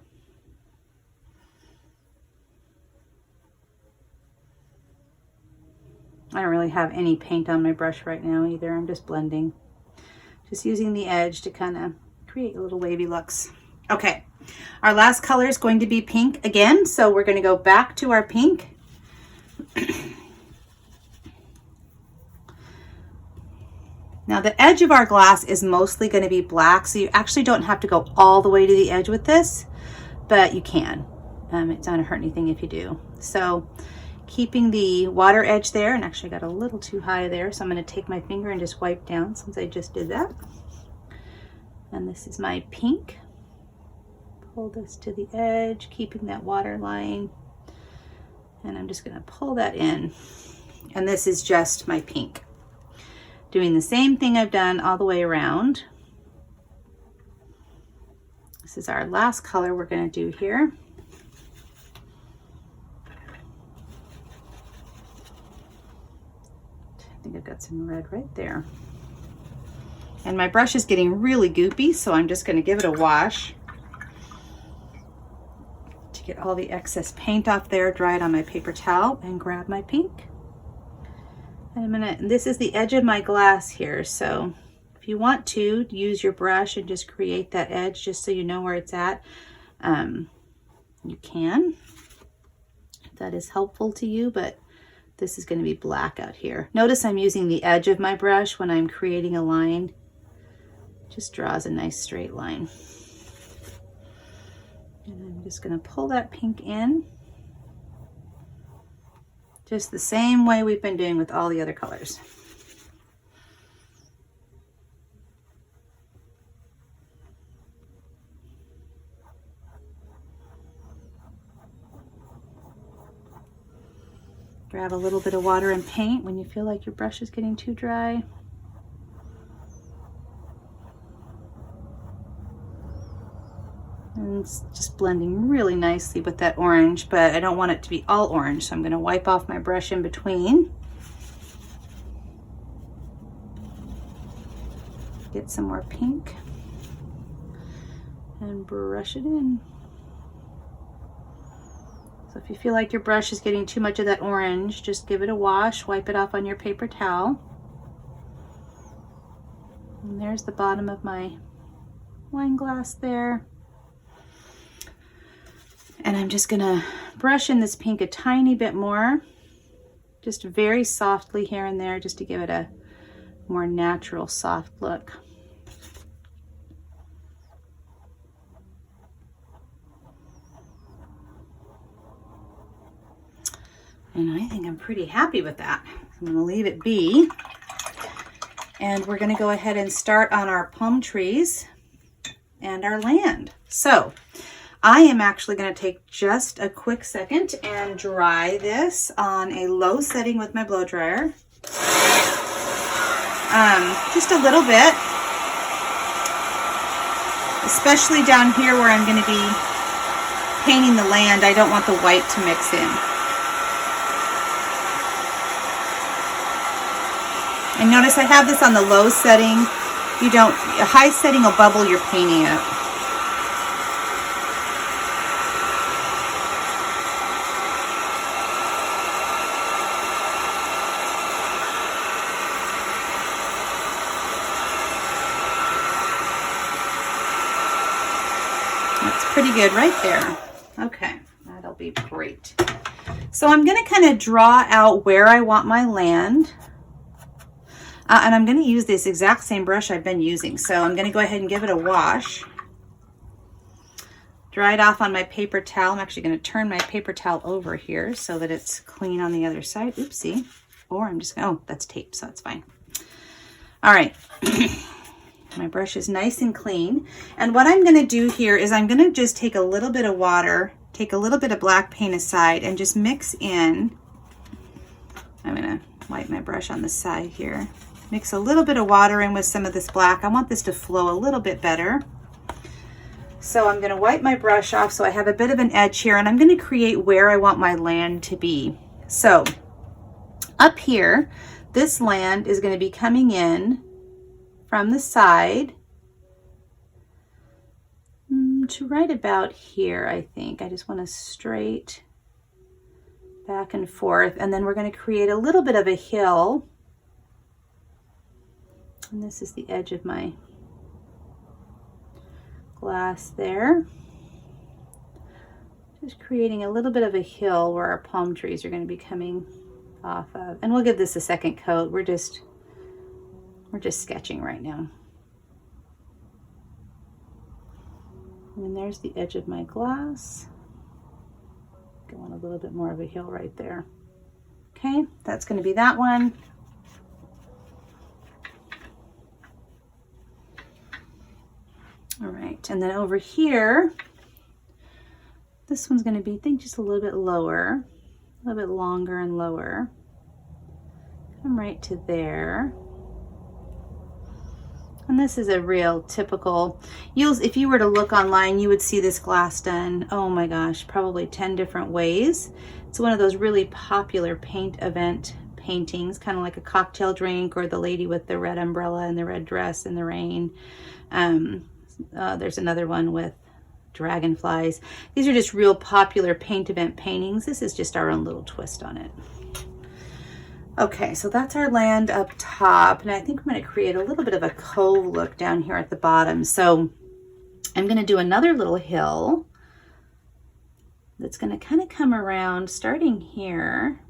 I don't really have any paint on my brush right now either. I'm just blending. Just using the edge to kind of create little wavy looks. Okay, our last color is going to be pink again. So we're going to go back to our pink. Now the edge of our glass is mostly going to be black, so you actually don't have to go all the way to the edge with this, but you can. It's not going to hurt anything if you do. So keeping the water edge there, and actually I got a little too high there, so I'm going to take my finger and just wipe down since I just did that. And this is my pink. Pull this to the edge, keeping that water line, and I'm just going to pull that in. And this is just my pink. Doing the same thing I've done all the way around. This is our last color we're going to do here. I think I've got some red right there. And my brush is getting really goopy, so I'm just going to give it a wash to get all the excess paint off there, dry it on my paper towel, and grab my pink. And this is the edge of my glass here, so if you want to use your brush and just create that edge just so you know where it's at, you can, if that is helpful to you, but this is going to be black out here. Notice I'm using the edge of my brush when I'm creating a line. Just draws a nice straight line. And I'm just going to pull that pink in. Just the same way we've been doing with all the other colors. Grab a little bit of water and paint when you feel like your brush is getting too dry. And it's just blending really nicely with that orange, but I don't want it to be all orange, so I'm going to wipe off my brush in between. Get some more pink and brush it in. So if you feel like your brush is getting too much of that orange, just give it a wash, wipe it off on your paper towel. And there's the bottom of my wine glass there. And I'm just gonna brush in this pink a tiny bit more, just very softly here and there, just to give it a more natural, soft look. And I think I'm pretty happy with that. I'm gonna leave it be. And we're gonna go ahead and start on our palm trees and our land. So I am actually going to take just a quick second and dry this on a low setting with my blow dryer. Just a little bit, especially down here where I'm going to be painting the land. I don't want the white to mix in. And notice I have this on the low setting. A high setting will bubble your painting up. Let's pretty good right there. Okay, that'll be great. So I'm going to kind of draw out where I want my land. And I'm going to use this exact same brush I've been using. So I'm going to go ahead and give it a wash. Dry it off on my paper towel. I'm actually going to turn my paper towel over here so that it's clean on the other side. Oopsie. Or I'm just, oh, that's tape, so that's fine. All right. My brush is nice and clean. And what I'm going to do here is I'm going to just take a little bit of water, take a little bit of black paint aside, and just mix in. I'm going to wipe my brush on the side here. Mix a little bit of water in with some of this black. I want this to flow a little bit better. So I'm going to wipe my brush off so I have a bit of an edge here, and I'm going to create where I want my land to be. So up here, this land is going to be coming in from the side to right about here, I think. I just want to straight back and forth, and then we're going to create a little bit of a hill. And this is the edge of my glass there. Just creating a little bit of a hill where our palm trees are going to be coming off of. And we'll give this a second coat. We're just sketching right now. And there's the edge of my glass. Going a little bit more of a hill right there. Okay, that's going to be that one. All right, and then over here, this one's going to be, I think, just a little bit lower, a little bit longer and lower. Come right to there. And this is a real typical, if you were to look online, you would see this glass done, oh my gosh, probably 10 different ways. It's one of those really popular paint event paintings, kind of like a cocktail drink or the lady with the red umbrella and the red dress in the rain. There's another one with dragonflies. These are just real popular paint event paintings. This is just our own little twist on it. Okay, so that's our land up top, and I think I'm going to create a little bit of a cove look down here at the bottom. So I'm going to do another little hill that's going to kind of come around starting here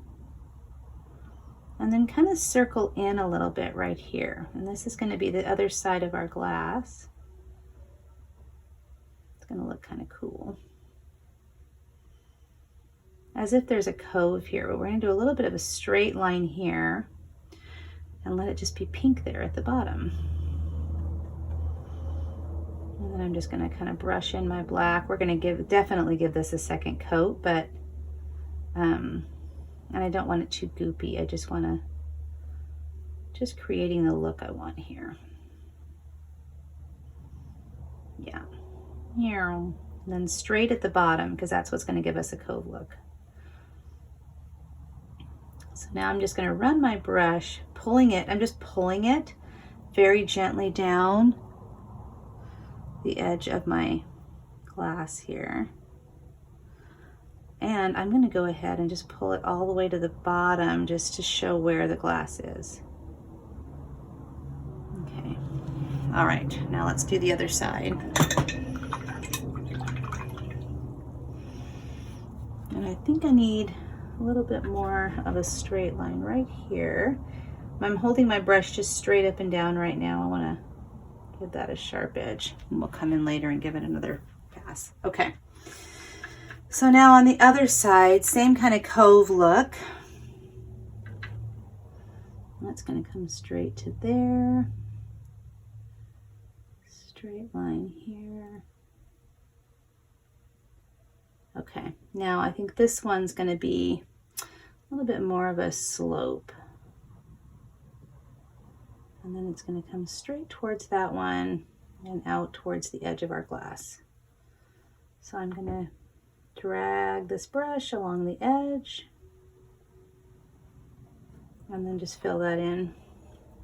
and then kind of circle in a little bit right here. And this is going to be the other side of our glass. It's going to look kind of cool. As if there's a cove here, but we're going to do a little bit of a straight line here and let it just be pink there at the bottom. And then I'm just going to kind of brush in my black. We're going to definitely give this a second coat, but and I don't want it too goopy. I just want to just creating the look I want here. Yeah. Here, and then straight at the bottom, because that's what's going to give us a cove look. So now I'm just going to run my brush, I'm just pulling it very gently down the edge of my glass here. And I'm going to go ahead and just pull it all the way to the bottom just to show where the glass is. Okay. All right, now let's do the other side. And I think I need a little bit more of a straight line right here. I'm holding my brush just straight up and down right now. I want to give that a sharp edge, and we'll come in later and give it another pass. Okay. So now on the other side, same kind of cove look. That's going to come straight to there. Straight line here. Okay, now I think this one's going to be a little bit more of a slope. And then it's going to come straight towards that one and out towards the edge of our glass. So I'm going to drag this brush along the edge and then just fill that in.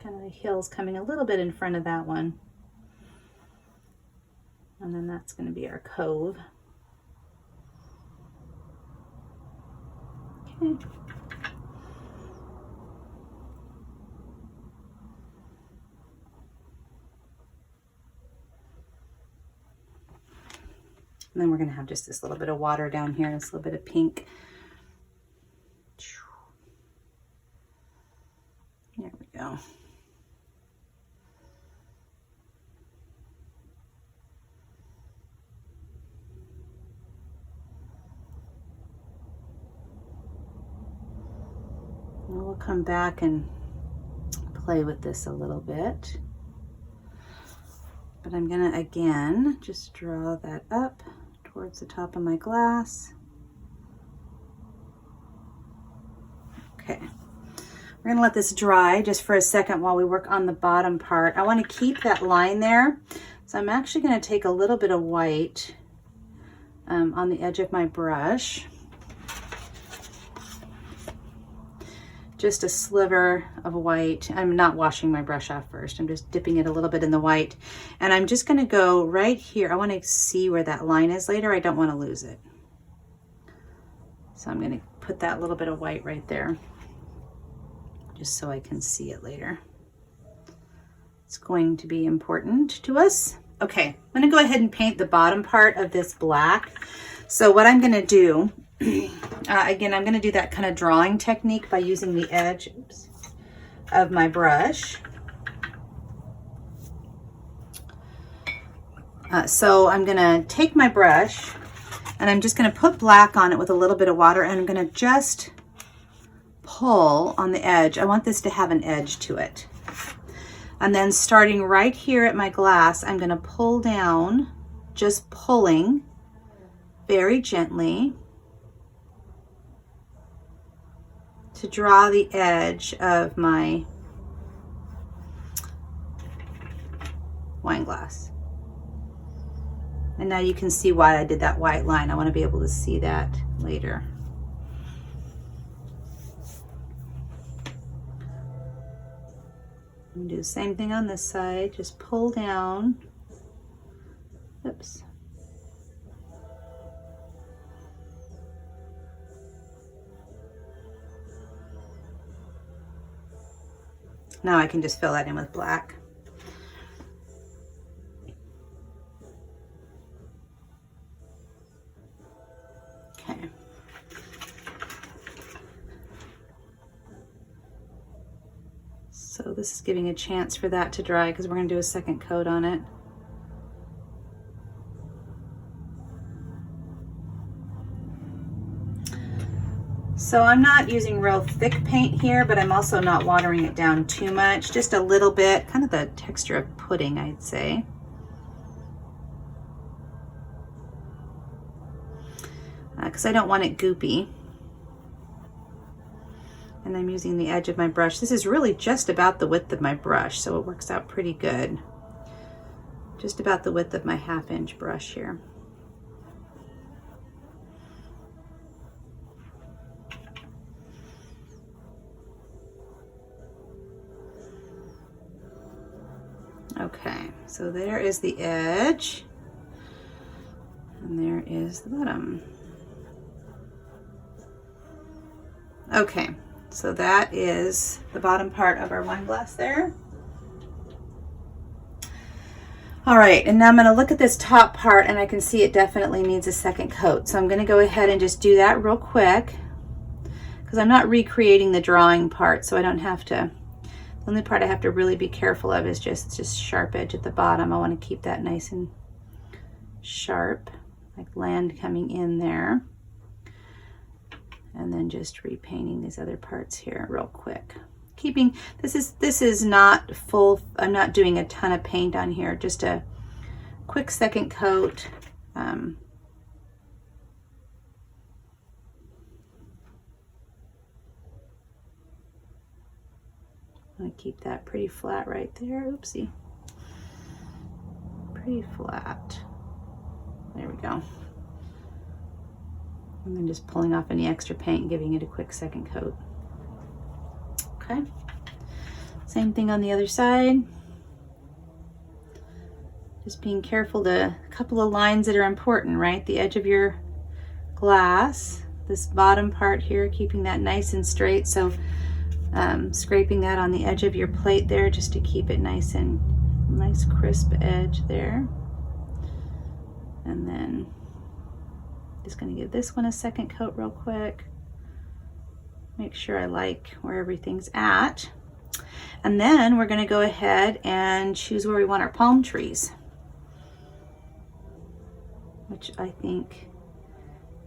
Kind of the hill's coming a little bit in front of that one. And then that's going to be our cove. Okay. And then we're going to have just this little bit of water down here, this little bit of pink. There we go. And we'll come back and play with this a little bit. But I'm going to, again, just draw that up towards the top of my glass. Okay. We're going to let this dry just for a second while we work on the bottom part. I want to keep that line there. So I'm actually going to take a little bit of white on the edge of my brush. Just a sliver of white. I'm not washing my brush off first. I'm just dipping it a little bit in the white. And I'm just going to go right here. I want to see where that line is later. I don't want to lose it. So I'm going to put that little bit of white right there, just so I can see it later. It's going to be important to us. Okay, I'm going to go ahead and paint the bottom part of this black. So what I'm going to do, again, I'm going to do that kind of drawing technique by using the edge of my brush. So I'm going to take my brush and I'm just going to put black on it with a little bit of water, and I'm going to just pull on the edge. I want this to have an edge to it. And then starting right here at my glass, I'm going to pull down, just pulling very gently to draw the edge of my wine glass. And now you can see why I did that white line. I want to be able to see that later. And do the same thing on this side. Just pull down. Oops. Now I can just fill that in with black. Okay. So this is giving a chance for that to dry because we're going to do a second coat on it. So I'm not using real thick paint here, but I'm also not watering it down too much. Just a little bit, kind of the texture of pudding, I'd say. Because I don't want it goopy. And I'm using the edge of my brush. This is really just about the width of my brush, so it works out pretty good. Just about the width of my 1/2 inch brush here. Okay, so there is the edge, and there is the bottom. Okay, so that is the bottom part of our wine glass there. All right, and now I'm going to look at this top part, and I can see it definitely needs a second coat. So I'm going to go ahead and just do that real quick, because I'm not recreating the drawing part, so I don't have to. The only part I have to really be careful of is just sharp edge at the bottom. I want to keep that nice and sharp, like land coming in there. And then just repainting these other parts here real quick. Keeping, this is not full, I'm not doing a ton of paint on here, just a quick second coat. I'm going to keep that pretty flat right there. Oopsie. Pretty flat. There we go. And then just pulling off any extra paint and giving it a quick second coat. Okay. Same thing on the other side. Just being careful to, a couple of lines that are important, right? The edge of your glass, this bottom part here, keeping that nice and straight. So scraping that on the edge of your plate there just to keep it nice and nice crisp edge there. And then Just going to give this one a second coat real quick. Make sure I like where everything's at. And then we're going to go ahead and choose where we want our palm trees, which I think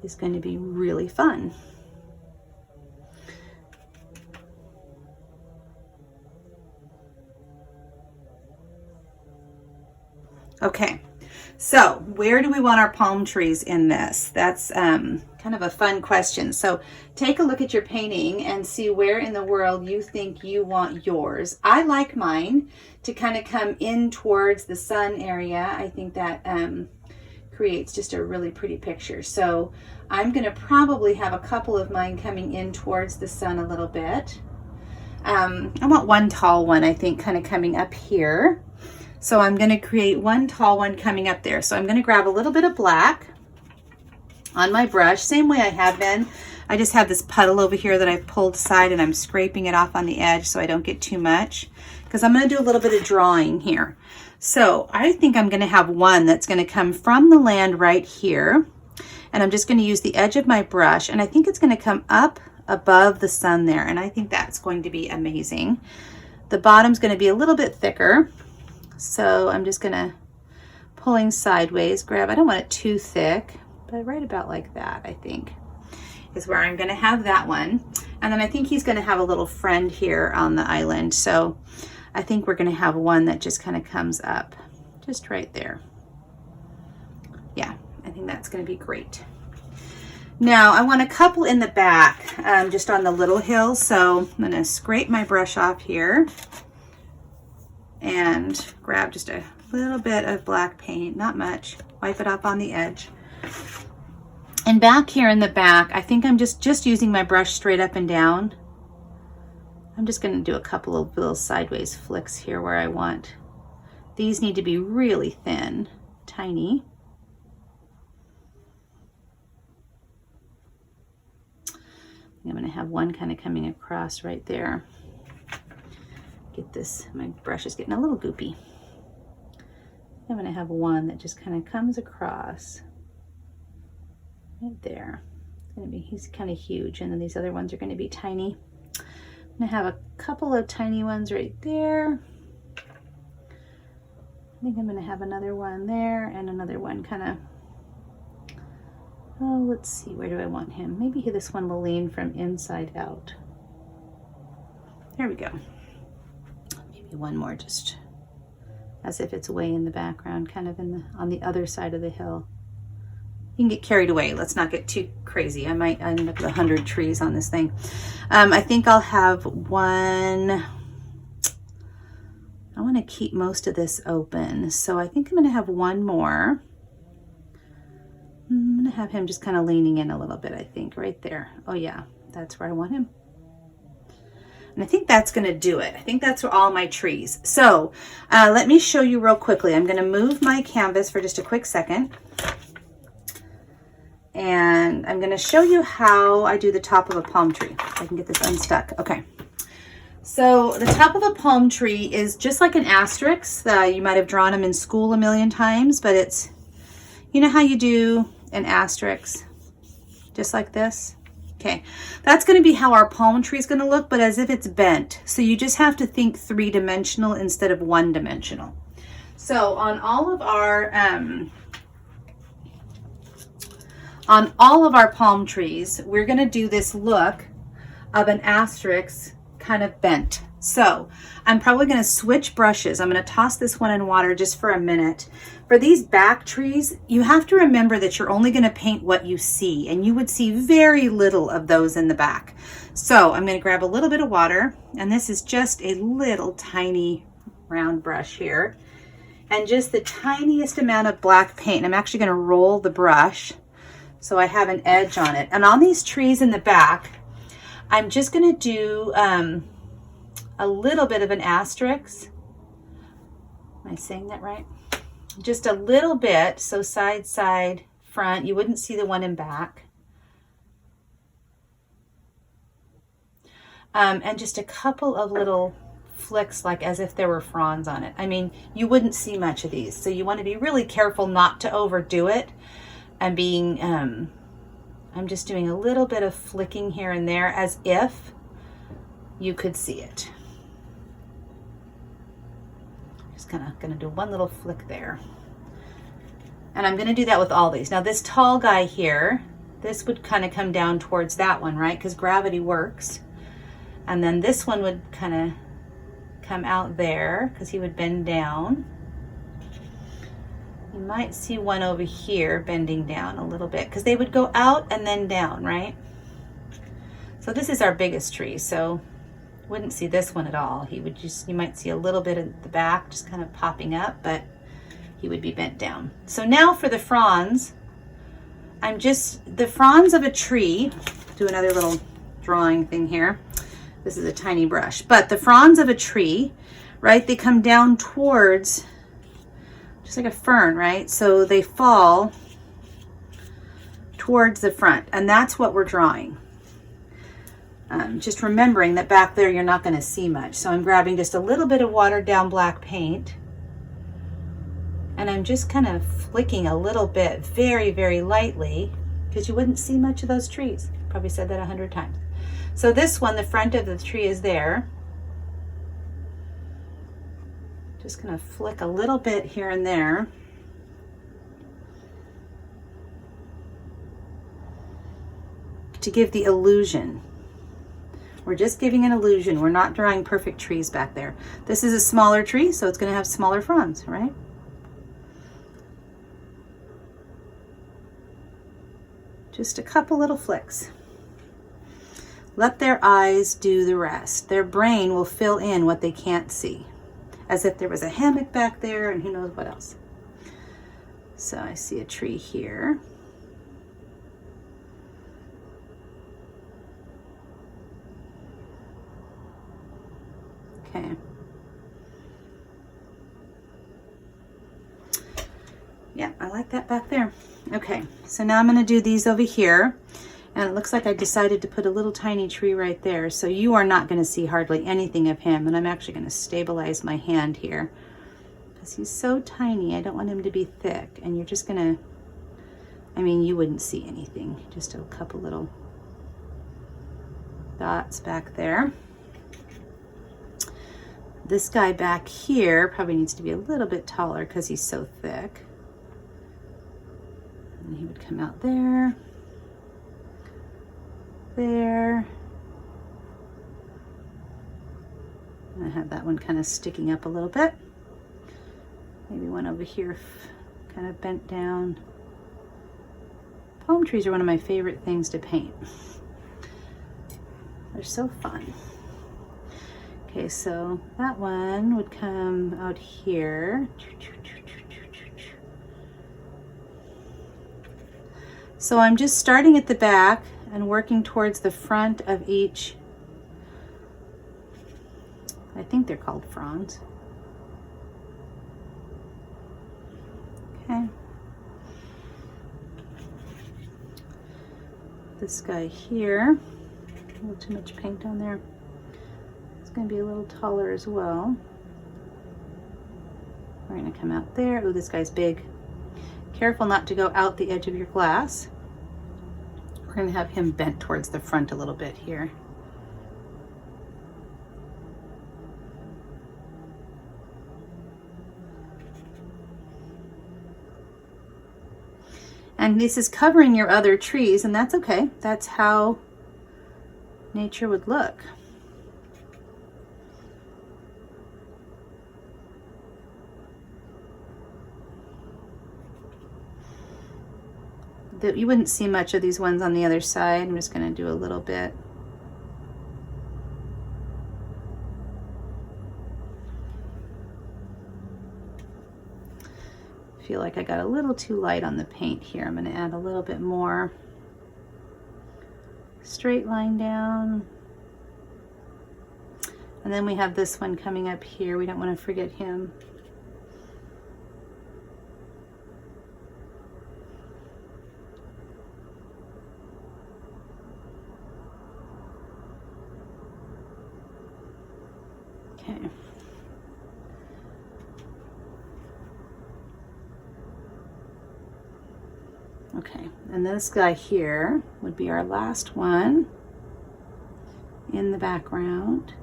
is going to be really fun. Okay, so where do we want our palm trees in this? That's kind of a fun question. So take a look at your painting and see where in the world you think you want yours. I like mine to kind of come in towards the sun area. I think that creates just a really pretty picture. So I'm going to probably have a couple of mine coming in towards the sun a little bit. I want one tall one, I think, kind of coming up here. So I'm going to create one tall one coming up there. So I'm going to grab a little bit of black on my brush, same way I have been. I just have this puddle over here that I've pulled aside and I'm scraping it off on the edge so I don't get too much, because I'm going to do a little bit of drawing here. So I think I'm going to have one that's going to come from the land right here. And I'm just going to use the edge of my brush, and I think it's going to come up above the sun there. And I think that's going to be amazing. The bottom's going to be a little bit thicker. So I'm just going to pulling sideways, grab, I don't want it too thick, but right about like that, I think, is where I'm going to have that one. And then I think he's going to have a little friend here on the island. So I think we're going to have one that just kind of comes up just right there. Yeah, I think that's going to be great. Now I want a couple in the back, just on the little hill. So I'm going to scrape my brush off here and grab just a little bit of black paint, not much, wipe it off on the edge. And back here in the back, I think I'm just using my brush straight up and down. I'm just going to do a couple of little sideways flicks here where I want. These need to be really thin, tiny. I'm going to have one kind of coming across right there. Get this, my brush is getting a little goopy. I'm going to have one that just kind of comes across right there. It's going to be, he's kind of huge, and then these other ones are going to be tiny. I'm going to have a couple of tiny ones right there. I think I'm going to have another one there and another one kind of, oh, let's see, where do I want him? Maybe this one will lean from inside out. There we go. Maybe one more, just as if it's way in the background, kind of in the on the other side of the hill. You can get carried away. Let's not get too crazy. I might end up with 100 trees on this thing. I think I'll have one. I want to keep most of this open, so I think I'm going to have one more. I'm going to have him just kind of leaning in a little bit, I think, right there. Oh yeah, that's where I want him. And I think that's going to do it. I think that's all my trees. So let me show you real quickly. I'm going to move my canvas for just a quick second. And I'm going to show you how I do the top of a palm tree. If I can get this unstuck. Okay. So the top of a palm tree is just like an asterisk. You might have drawn them in school a million times, but it's, you know how you do an asterisk? Just like this. Okay, that's going to be how our palm tree is going to look, but as if it's bent. So you just have to think three-dimensional instead of one-dimensional. So on all of our palm trees, we're going to do this look of an asterisk kind of bent. So I'm probably going to switch brushes. I'm going to toss this one in water just for a minute. For these back trees, you have to remember that you're only going to paint what you see, and you would see very little of those in the back. So I'm going to grab a little bit of water, and this is just a little tiny round brush here, and just the tiniest amount of black paint. I'm actually going to roll the brush so I have an edge on it. And on these trees in the back, I'm just going to do a little bit of an asterisk. Am I saying that right? Just a little bit, so side, side, front. You wouldn't see the one in back. And just a couple of little flicks, like as if there were fronds on it. I mean, you wouldn't see much of these, so you want to be really careful not to overdo it and being I'm just doing a little bit of flicking here and there as if you could see it. Just gonna do one little flick there. And I'm gonna do that with all these. Now this tall guy here, this would kind of come down towards that one, right? Because gravity works. And then this one would kind of come out there because he would bend down. You might see one over here bending down a little bit because they would go out and then down, right? So this is our biggest tree, so wouldn't see this one at all. He would just, you might see a little bit at the back just kind of popping up, but he would be bent down. So now for the fronds, the fronds of a tree, do another little drawing thing here. This is a tiny brush, but the fronds of a tree, right, they come down towards, just like a fern, right? So they fall towards the front, and that's what we're drawing. Just remembering that back there you're not going to see much. So I'm grabbing just a little bit of watered down black paint, and I'm just kind of flicking a little bit, very, very lightly, because you wouldn't see much of those trees. Probably said that 100 times. So this one, the front of the tree is there. Just gonna flick a little bit here and there. To give the illusion. We're just giving an illusion. We're not drawing perfect trees back there. This is a smaller tree, so it's gonna have smaller fronds, right? Just a couple little flicks. Let their eyes do the rest. Their brain will fill in what they can't see, as if there was a hammock back there and who knows what else. So I see a tree here. Okay. Yeah, I like that back there. Okay, so now I'm going to do these over here. And it looks like I decided to put a little tiny tree right there. So you are not going to see hardly anything of him. And I'm actually going to stabilize my hand here, because he's so tiny. I don't want him to be thick. And you're just going to, I mean, you wouldn't see anything. Just a couple little dots back there. This guy back here probably needs to be a little bit taller because he's so thick. And he would come out there. There. And I have that one kind of sticking up a little bit. Maybe one over here kind of bent down. Palm trees are one of my favorite things to paint. They're so fun. Okay, so that one would come out here. So I'm just starting at the back and working towards the front of each. I think they're called fronds. Okay. This guy here, a little too much paint on there. It's going to be a little taller as well. We're going to come out there. Oh, this guy's big. Careful not to go out the edge of your glass. We're going to have him bent towards the front a little bit here. And this is covering your other trees, and that's okay. That's how nature would look. You wouldn't see much of these ones on the other side. I'm just going to do a little bit. Feel like I got a little too light on the paint here. I'm going to add a little bit more. Straight line down. And then we have this one coming up here. We don't want to forget him. Okay. Okay, and this guy here would be our last one in the background.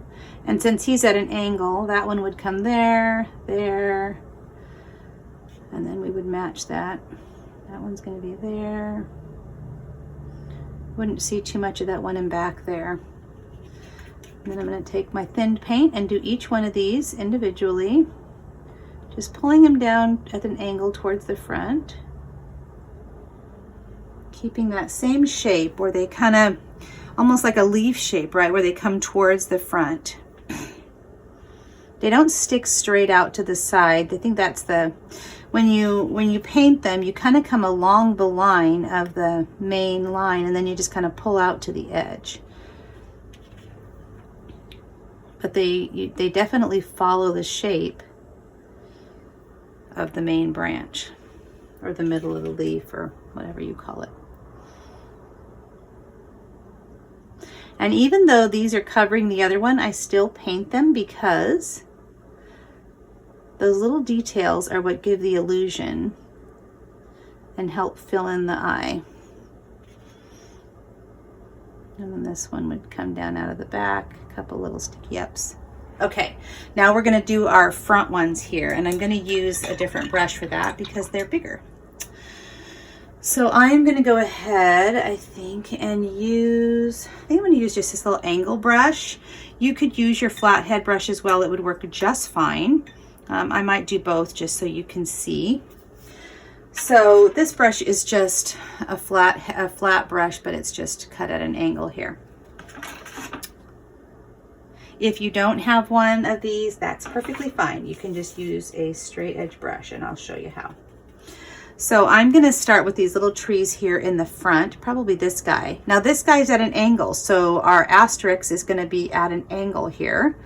And since he's at an angle, that one would come there, there, and then we would match that. That one's going to be there. Wouldn't see too much of that one in back there. And then I'm going to take my thinned paint and do each one of these individually, just pulling them down at an angle towards the front, keeping that same shape where they kind of almost like a leaf shape, right, where they come towards the front. They don't stick straight out to the side. I think that's the, when you paint them, you kind of come along the line of the main line, and then you just kind of pull out to the edge. But they definitely follow the shape of the main branch, or the middle of the leaf, or whatever you call it. And even though these are covering the other one, I still paint them because those little details are what give the illusion and help fill in the eye. And then this one would come down out of the back, a couple little sticky ups. Okay, now we're gonna do our front ones here, and I'm gonna use a different brush for that because they're bigger. So I'm gonna go ahead, I think, and I'm gonna use just this little angle brush. You could use your flathead brush as well. It would work just fine. I might do both just so you can see. So this brush is just a flat brush, but it's just cut at an angle here. If you don't have one of these, that's perfectly fine. You can just use a straight edge brush, and I'll show you how. So I'm gonna start with these little trees here in the front, probably this guy. Now this guy's at an angle, so our asterisk is gonna be at an angle here.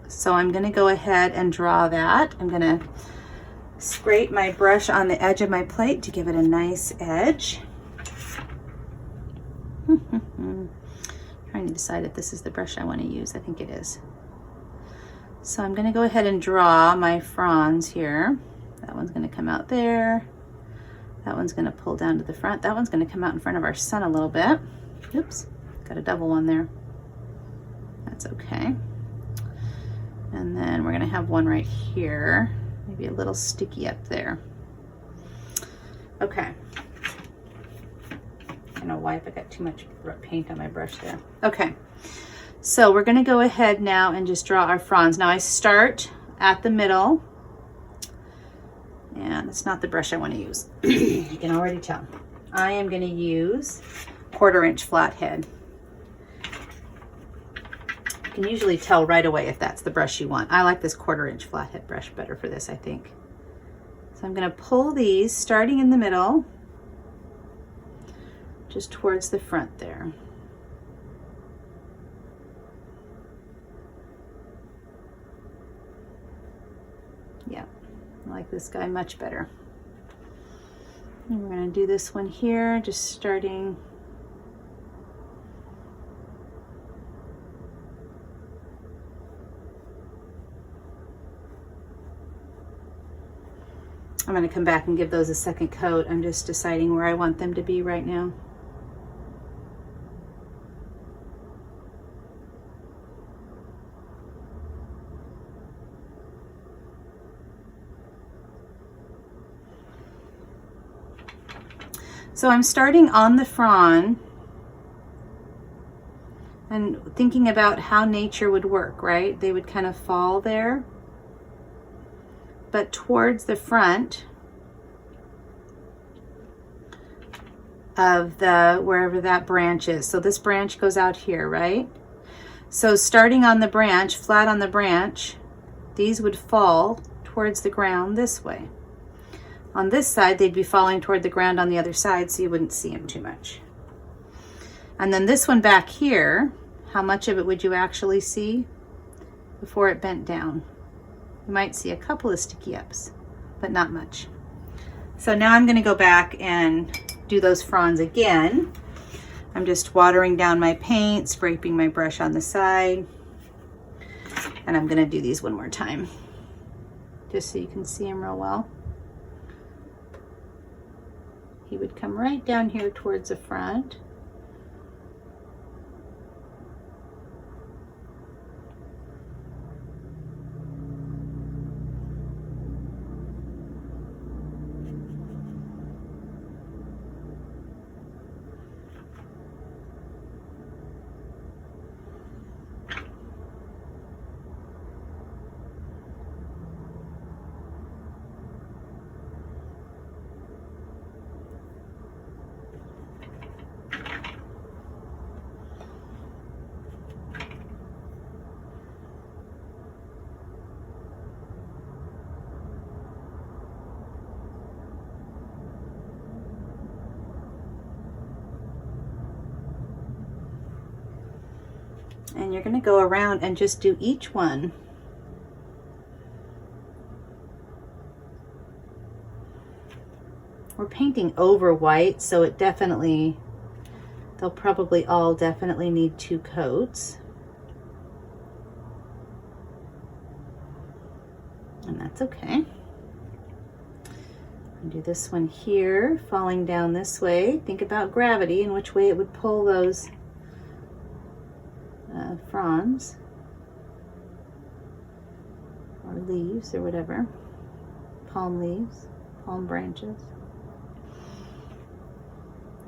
So I'm gonna go ahead and draw that. I'm gonna scrape my brush on the edge of my plate to give it a nice edge. Trying to decide if this is the brush I wanna use. I think it is. So I'm gonna go ahead and draw my fronds here. That one's gonna come out there. That one's gonna pull down to the front. That one's gonna come out in front of our sun a little bit. Oops, got a double one there. That's okay. And then we're gonna have one right here. Maybe a little sticky up there. Okay. I'm gonna wipe, I got too much paint on my brush there. Okay. So we're gonna go ahead now and just draw our fronds. Now I start at the middle, and it's not the brush I wanna use. You can already tell. I am gonna use 1/4 inch flathead. You can usually tell right away if that's the brush you want. I like this 1/4 inch flathead brush better for this, I think. So I'm gonna pull these starting in the middle, just towards the front there. Yeah, I like this guy much better. And we're gonna do this one here, just starting I'm going to come back and give those a second coat. I'm just deciding where I want them to be right now. So I'm starting on the frond and thinking about how nature would work, right? They would kind of fall there, but towards the front of the wherever that branch is. So this branch goes out here, right? So starting on the branch, flat on the branch, these would fall towards the ground this way. On this side, they'd be falling toward the ground on the other side, so you wouldn't see them too much. And then this one back here, how much of it would you actually see before it bent down? You might see a couple of sticky ups, but not much. So now I'm going to go back and do those fronds again. I'm just watering down my paint, scraping my brush on the side, and I'm going to do these one more time, just so you can see them real well. he would come right down here towards the front. And you're going to go around and just do each one. We're painting over white, so it definitely, they'll probably all definitely need 2 coats. And that's okay. Do this one here, falling down this way. Think about gravity and which way it would pull those fronds or leaves or whatever, palm leaves, palm branches.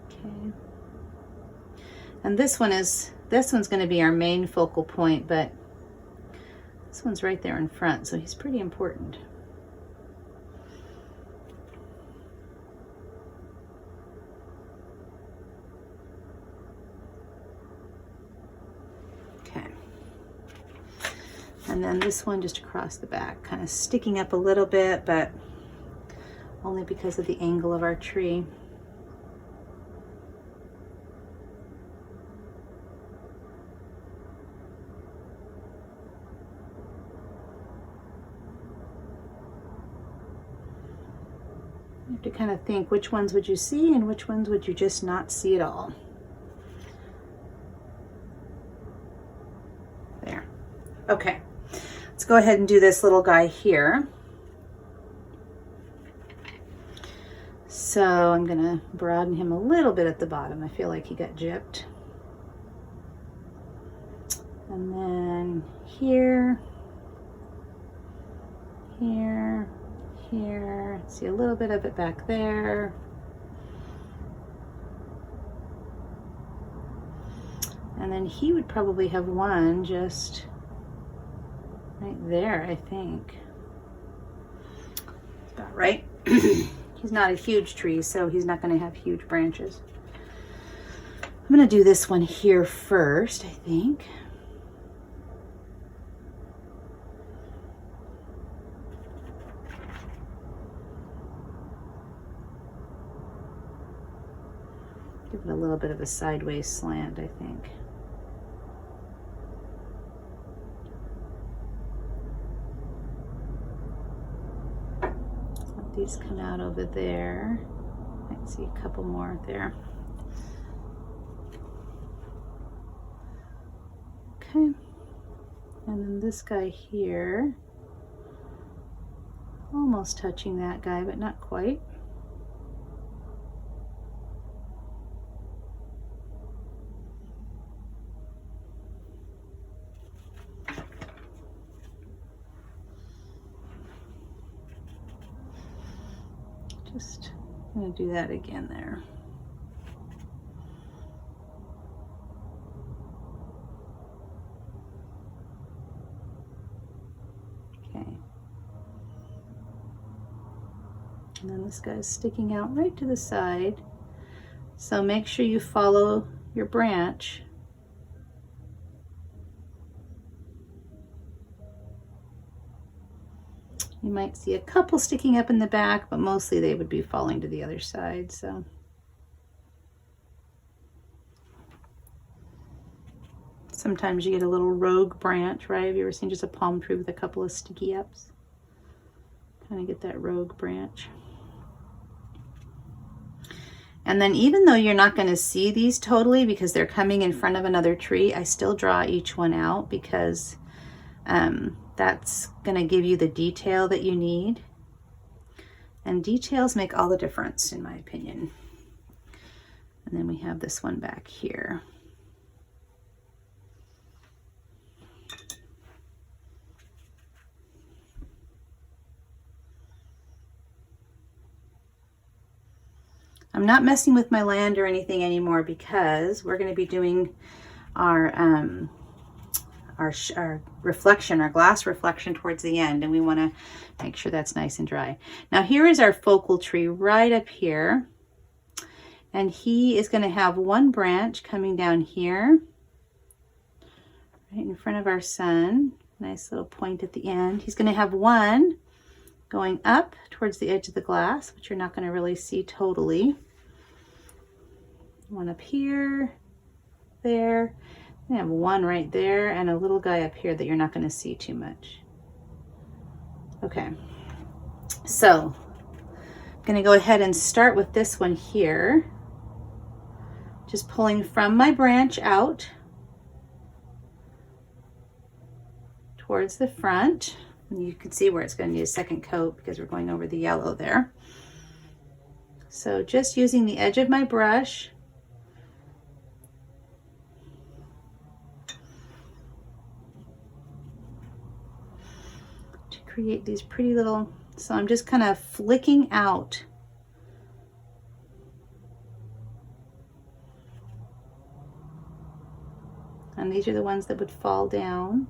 Okay, and this one's going to be our main focal point, but this one's right there in front, so he's pretty important. And then this one just across the back, kind of sticking up a little bit, but only because of the angle of our tree. You have to kind of think which ones would you see and which ones would you just not see at all. There. Okay. Let's go ahead and do this little guy here. So I'm going to broaden him a little bit at the bottom. I feel like he got gypped. And then here, here, here. See a little bit of it back there. And then he would probably have one just right there, I think. That's about right. He's not a huge tree, so he's not going to have huge branches. I'm going to do this one here first, I think. Give it a little bit of a sideways slant, I think. These come out over there. Might see a couple more there. Okay. And then this guy here. Almost touching that guy, but not quite. Just I'm going to do that again there. Okay. And then this guy's sticking out right to the side. So make sure you follow your branch. You might see a couple sticking up in the back, but mostly they would be falling to the other side. So sometimes you get a little rogue branch, right? Have you ever seen just a palm tree with a couple of sticky ups? Kind of get that rogue branch. And then even though you're not going to see these totally because they're coming in front of another tree, I still draw each one out because that's going to give you the detail that you need. And details make all the difference, in my opinion. And then we have this one back here. I'm not messing with my land or anything anymore because we're going to be doing our reflection, our glass reflection towards the end, and we want to make sure that's nice and dry. Now here is our focal tree right up here, and he is going to have one branch coming down here, right in front of our sun. Nice little point at the end. He's going to have one going up towards the edge of the glass, which you're not going to really see totally. One up here, there. I have one right there and a little guy up here that you're not going to see too much. Okay, so I'm going to go ahead and start with this one here. Just pulling from my branch out towards the front. And you can see where it's going to need a second coat because we're going over the yellow there. So just using the edge of my brush to create these pretty little, so I'm just kind of flicking out and these are the ones that would fall down.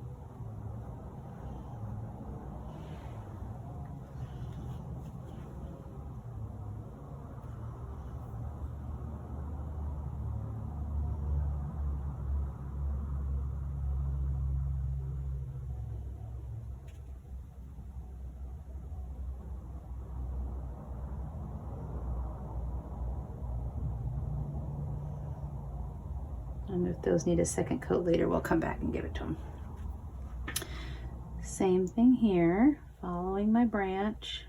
And if those need a second coat later, we'll come back and give it to them. Same thing here, following my branch.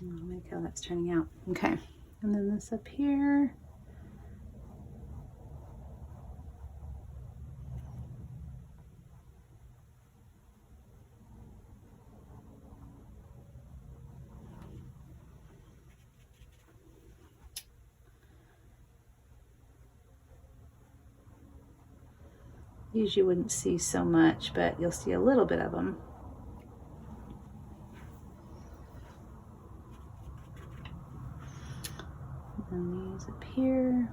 I like how that's turning out. Okay, and then this up here. These you wouldn't see so much, but you'll see a little bit of them. And these up here,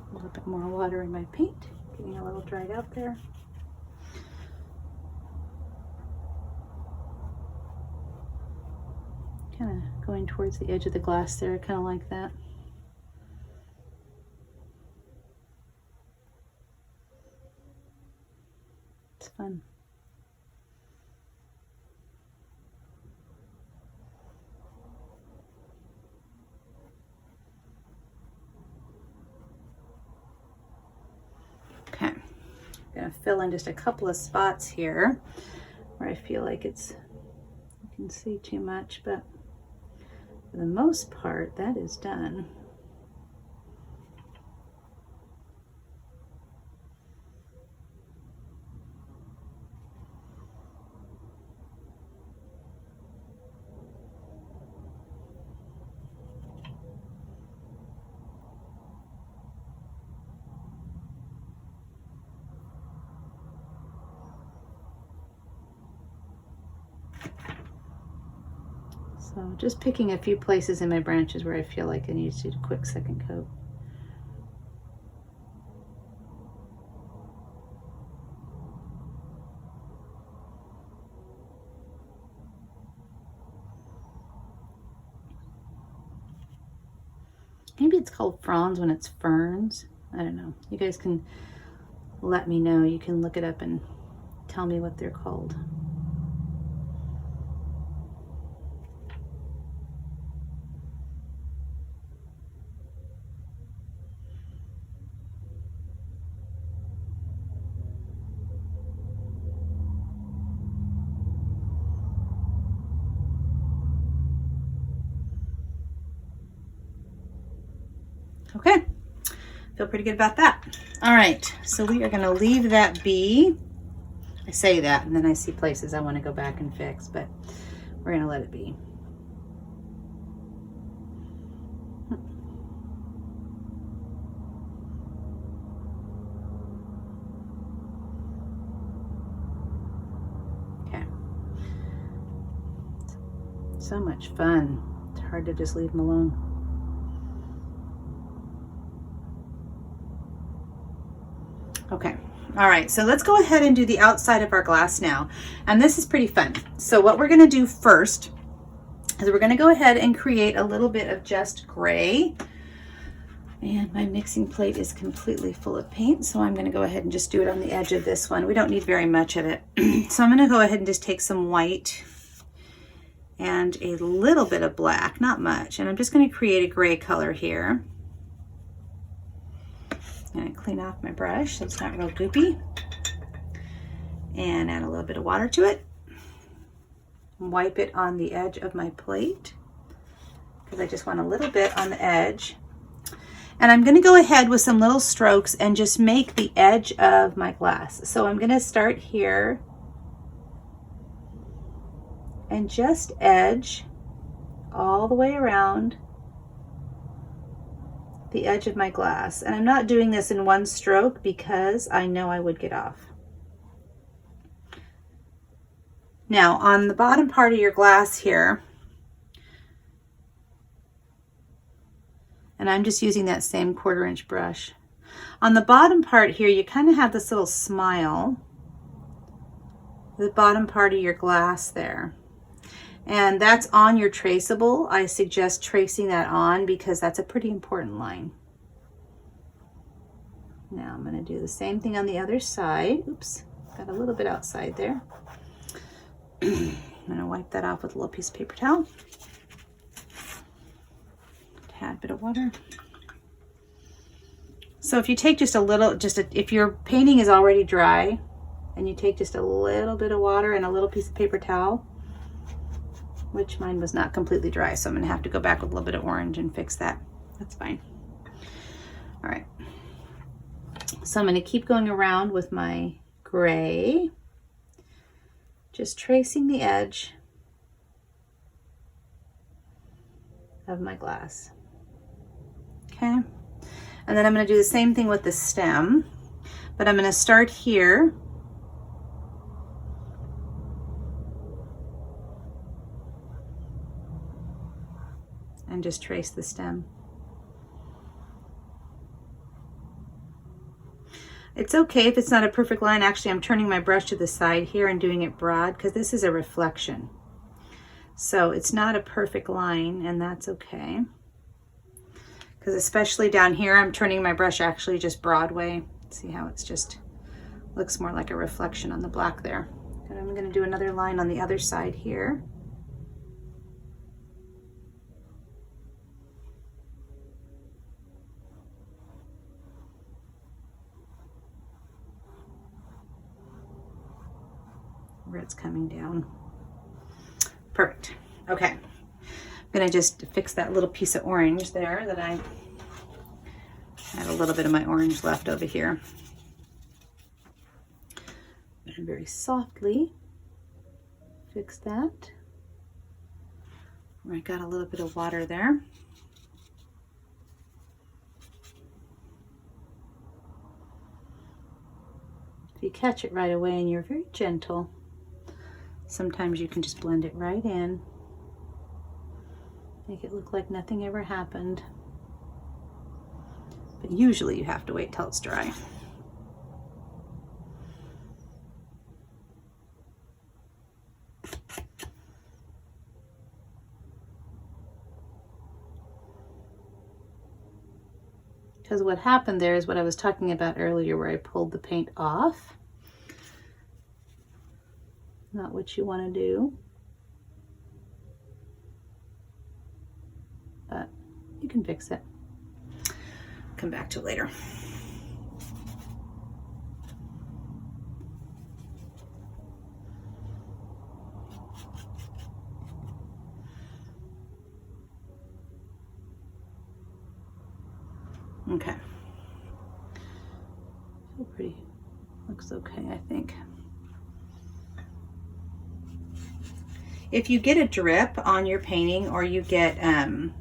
a little bit more water in my paint, getting a little dried out there. Kind of going towards the edge of the glass there, kind of like that. It's fun. Okay, I'm gonna fill in just a couple of spots here where I feel like it's, you can see too much, but for the most part, that is done. So just picking a few places in my branches where I feel like I need to do a quick second coat. Maybe it's called fronds when it's ferns. I don't know. You guys can let me know. You can look it up and tell me what they're called. Okay, feel pretty good about that. All right, so we are gonna leave that be. I say that and then I see places I wanna go back and fix, but we're gonna let it be. Okay. So much fun. It's hard to just leave them alone. Okay, all right, so let's go ahead and do the outside of our glass now. And this is pretty fun. So what we're gonna do first is we're gonna go ahead and create a little bit of just gray. And my mixing plate is completely full of paint, so I'm gonna go ahead and just do it on the edge of this one. We don't need very much of it. So I'm gonna go ahead and just take some white and a little bit of black, not much. And I'm just gonna create a gray color here. And clean off my brush so it's not real goopy. And add a little bit of water to it. Wipe it on the edge of my plate because I just want a little bit on the edge. And I'm going to go ahead with some little strokes and just make the edge of my glass. So I'm going to start here and just edge all the way around the edge of my glass. And I'm not doing this in one stroke because I know I would get off. Now on the bottom part of your glass here, and I'm just using that same 1/4 inch brush. On the bottom part here, you kind of have this little smile, the bottom part of your glass there. And that's on your traceable. I suggest tracing that on because that's a pretty important line. Now I'm going to do the same thing on the other side. Oops, got a little bit outside there. I'm going to wipe that off with a little piece of paper towel. Tad bit of water. So if you take just a little, if your painting is already dry and you take just a little bit of water and a little piece of paper towel, which mine was not completely dry, so I'm gonna have to go back with a little bit of orange and fix that. That's fine. All right. So I'm gonna keep going around with my gray, just tracing the edge of my glass. Okay. And then I'm gonna do the same thing with the stem, but I'm gonna start here and just trace the stem. It's okay if it's not a perfect line. Actually, I'm turning my brush to the side here and doing it broad because this is a reflection. So it's not a perfect line, and that's okay. Because especially down here, I'm turning my brush actually just broadway. See how it's just looks more like a reflection on the black there. And I'm going to do another line on the other side here. Where it's coming down. Perfect. Okay. I'm gonna just fix that little piece of orange there that I had a little bit of my orange left over here. And very softly fix that. Where I got a little bit of water there. If you catch it right away and you're very gentle, sometimes you can just blend it right in. Make it look like nothing ever happened. But usually you have to wait till it's dry. Because what happened there is what I was talking about earlier where I pulled the paint off. not what you want to do. But you can fix it. Come back to it later. Okay. Feel pretty, looks okay, I think. If you get a drip on your painting, or you get, and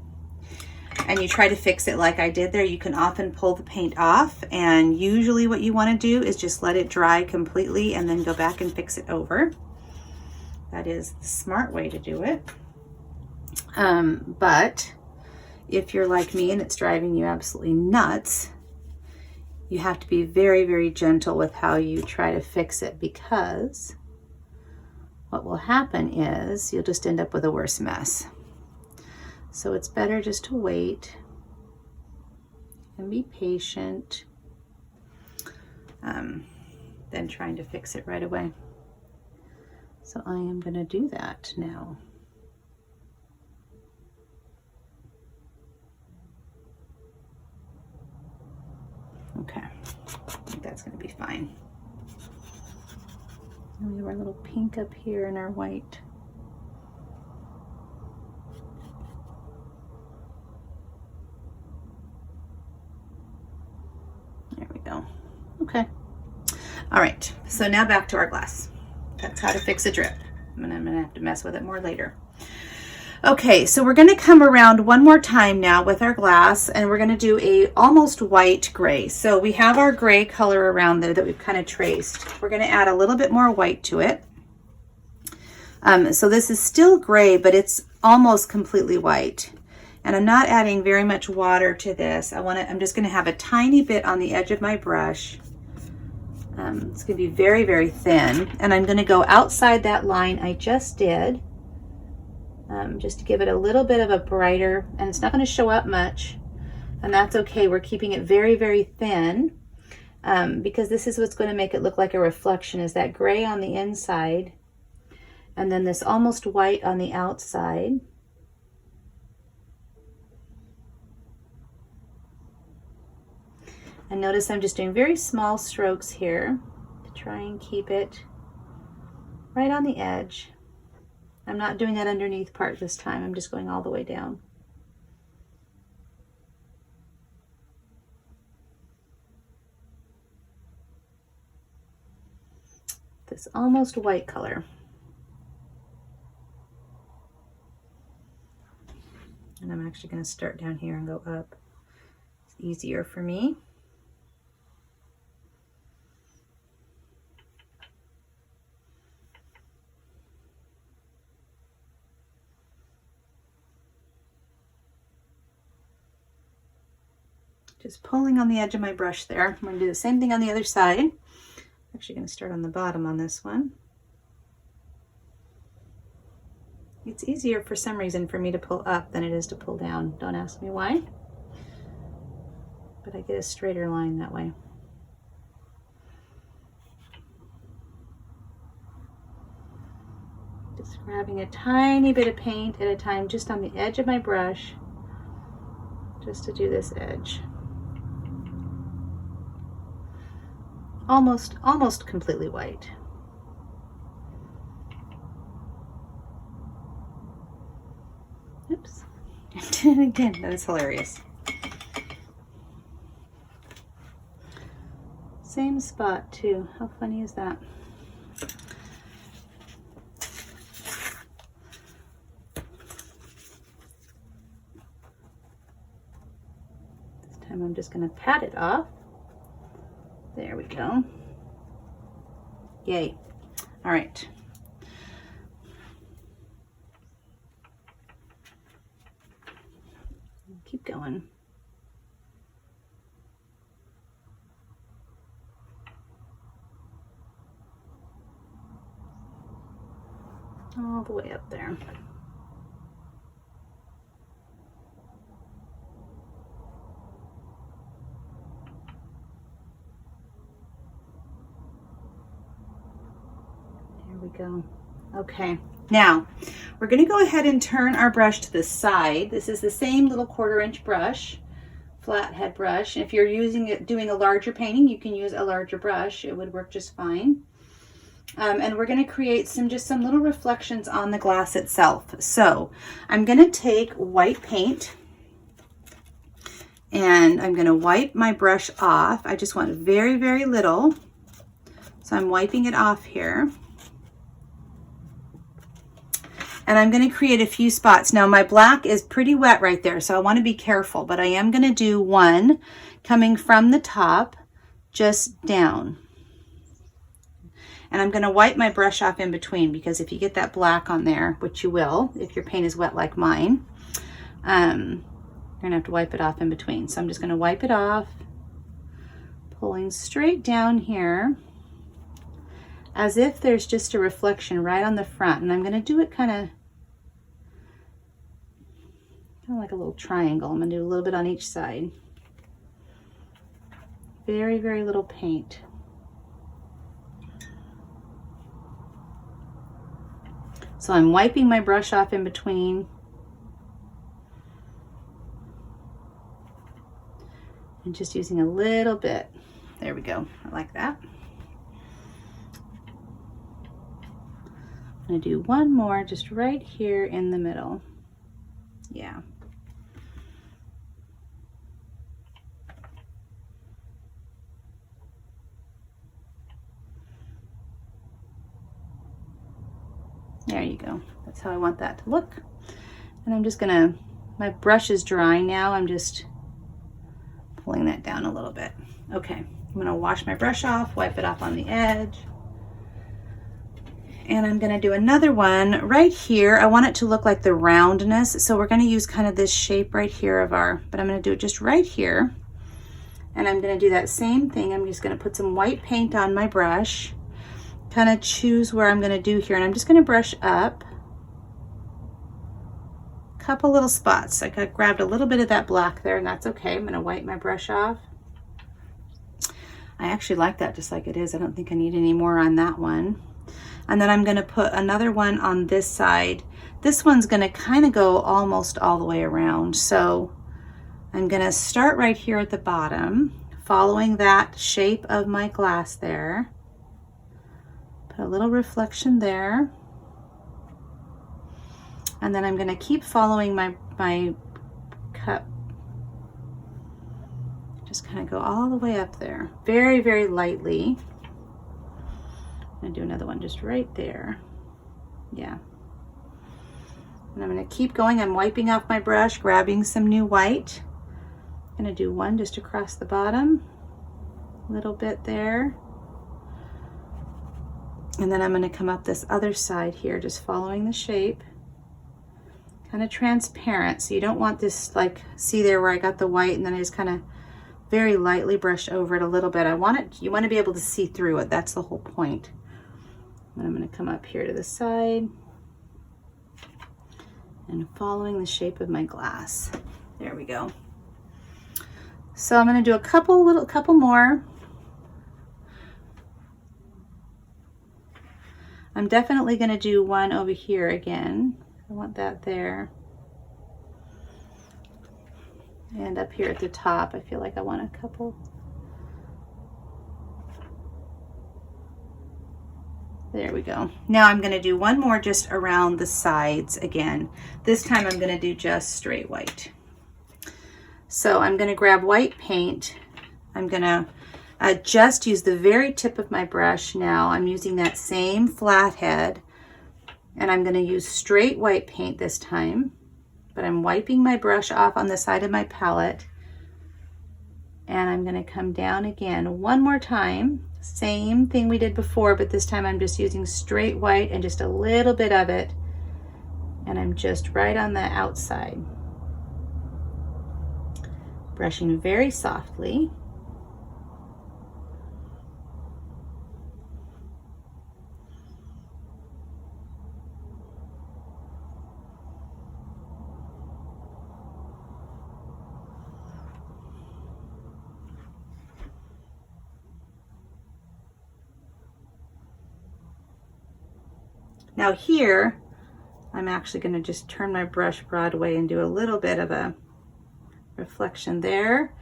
you try to fix it like I did there, you can often pull the paint off, and usually what you want to do is just let it dry completely and then go back and fix it over. That is the smart way to do it. But if you're like me and it's driving you absolutely nuts, you have to be very, very gentle with how you try to fix it, because what will happen is you'll just end up with a worse mess. So it's better just to wait and be patient than trying to fix it right away. So I am going to do that now. Okay, I think that's going to be fine. And we have our little pink up here and our white. There we go. Okay. All right, so now back to our glass. That's how to fix a drip. I'm gonna have to mess with it more later. Okay, so we're gonna come around one more time now with our glass, and we're gonna do a almost white gray. So we have our gray color around there that we've kind of traced. We're gonna add a little bit more white to it. So this is still gray, but it's almost completely white. And I'm not adding very much water to this. I'm just gonna have a tiny bit on the edge of my brush. It's gonna be very, very thin. And I'm gonna go outside that line I just did, just to give it a little bit of a brighter, and it's not gonna show up much, and that's okay. We're keeping it very, very thin, because this is what's gonna make it look like a reflection, is that gray on the inside, and then this almost white on the outside. And notice I'm just doing very small strokes here to try and keep it right on the edge. I'm not doing that underneath part this time. I'm just going all the way down. This almost white color. And I'm actually going to start down here and go up. It's easier for me. Just pulling on the edge of my brush there. I'm going to do the same thing on the other side. I'm actually going to start on the bottom on this one. It's easier for some reason for me to pull up than it is to pull down. Don't ask me why. But I get a straighter line that way. Just grabbing a tiny bit of paint at a time just on the edge of my brush, just to do this edge. Almost completely white. Oops. Again, that is hilarious. Same spot too. How funny is that? This time I'm just going to pat it off. There we go. Yay. All right. Keep going. All the way up there. There we go. Okay, now we're going to go ahead and turn our brush to the side. This is the same little 1/4 inch brush, flathead brush. If you're using it, doing a larger painting, you can use a larger brush. It would work just fine. And we're going to create just some little reflections on the glass itself. So I'm going to take white paint and I'm going to wipe my brush off. I just want very, very little. So I'm wiping it off here. And I'm going to create a few spots. Now my black is pretty wet right there, so I want to be careful, but I am going to do one coming from the top just down. And I'm going to wipe my brush off in between, because if you get that black on there, which you will if your paint is wet like mine, you're going to have to wipe it off in between. So I'm just going to wipe it off, pulling straight down here as if there's just a reflection right on the front. And I'm going to do it kind of like a little triangle. I'm going to do a little bit on each side. Very, very little paint. So I'm wiping my brush off in between. And just using a little bit. There we go. I like that. I'm going to do one more just right here in the middle. Yeah. There you go. That's how I want that to look. And I'm just going to, my brush is dry now. I'm just pulling that down a little bit. Okay. I'm going to wash my brush off, wipe it off on the edge. And I'm going to do another one right here. I want it to look like the roundness. So we're going to use kind of this shape right here of our, but I'm going to do it just right here. And I'm going to do that same thing. I'm just going to put some white paint on my brush, kind of choose where I'm going to do here. And I'm just going to brush up a couple little spots. I grabbed a little bit of that black there, and that's okay. I'm going to wipe my brush off. I actually like that just like it is. I don't think I need any more on that one. And then I'm going to put another one on this side. This one's going to kind of go almost all the way around. So I'm going to start right here at the bottom, following that shape of my glass there. Put a little reflection there. And then I'm going to keep following my cup. Just kind of go all the way up there. Very, very lightly. I'm going to do another one just right there. Yeah. And I'm going to keep going. I'm wiping off my brush, grabbing some new white. I'm going to do one just across the bottom. A little bit there. And then I'm going to come up this other side here, just following the shape. Kind of transparent, so you don't want this, like, see there where I got the white and then I just kind of very lightly brush over it a little bit. You want to be able to see through it. That's the whole point. And I'm going to come up here to the side and following the shape of my glass. There we go. So I'm going to do a couple more. I'm definitely going to do one over here again. I want that there. And up here at the top, I feel like I want a couple. There we go. Now I'm going to do one more just around the sides again. This time I'm going to do just straight white. So I'm going to grab white paint. I'm going to just use the very tip of my brush now. I'm using that same flathead, and I'm going to use straight white paint this time. But I'm wiping my brush off on the side of my palette, and I'm going to come down again one more time. Same thing we did before, but this time I'm just using straight white and just a little bit of it, and I'm just right on the outside. Brushing very softly. Now here, I'm actually going to just turn my brush broadway and do a little bit of a reflection there.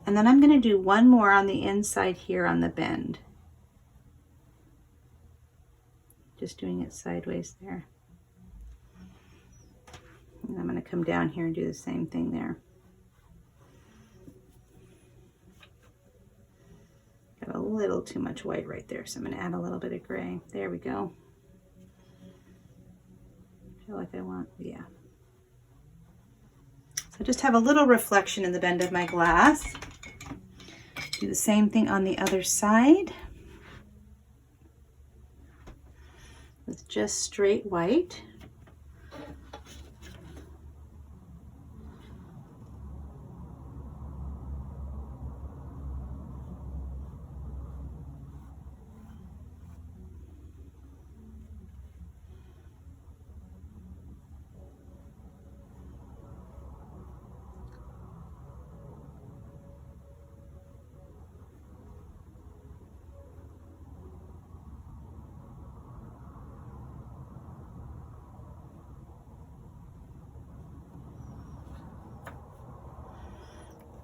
And then I'm going to do one more on the inside here on the bend. Just doing it sideways there. And I'm going to come down here and do the same thing there. Got a little too much white right there, so I'm going to add a little bit of gray. There we go. I feel like I want, yeah. So just have a little reflection in the bend of my glass. Do the same thing on the other side with just straight white.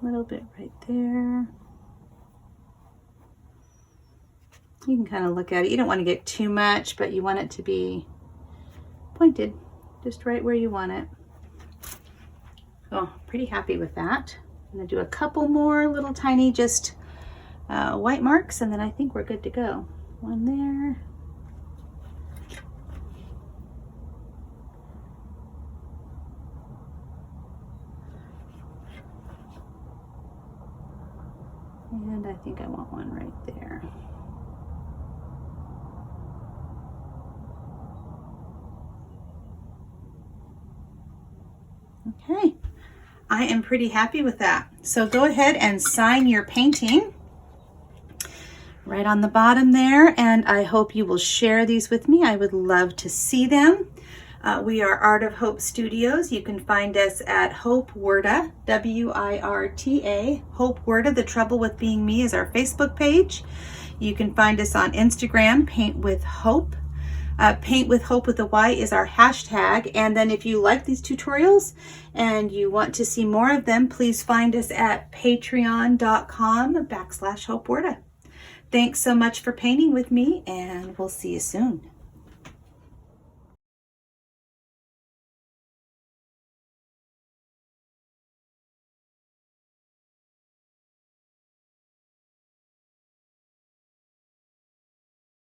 A little bit right there. You can kind of look at it. You don't want to get too much, but you want it to be pointed just right where you want it. So pretty happy with that. I'm going to do a couple more little tiny just white marks, and then I think we're good to go. One there. And I think I want one right there. Okay, I am pretty happy with that. So go ahead and sign your painting right on the bottom there, and I hope you will share these with me. I would love to see them. We are Art of Hope Studios. You can find us at Hope Wirta, W-I-R-T-A, Hope Wirta. The Trouble with Being Me is our Facebook page. You can find us on Instagram, Paint with Hope. Paint with Hope with a Y is our hashtag. And then if you like these tutorials and you want to see more of them, please find us at patreon.com/Hope Wirta. Thanks so much for painting with me, and we'll see you soon.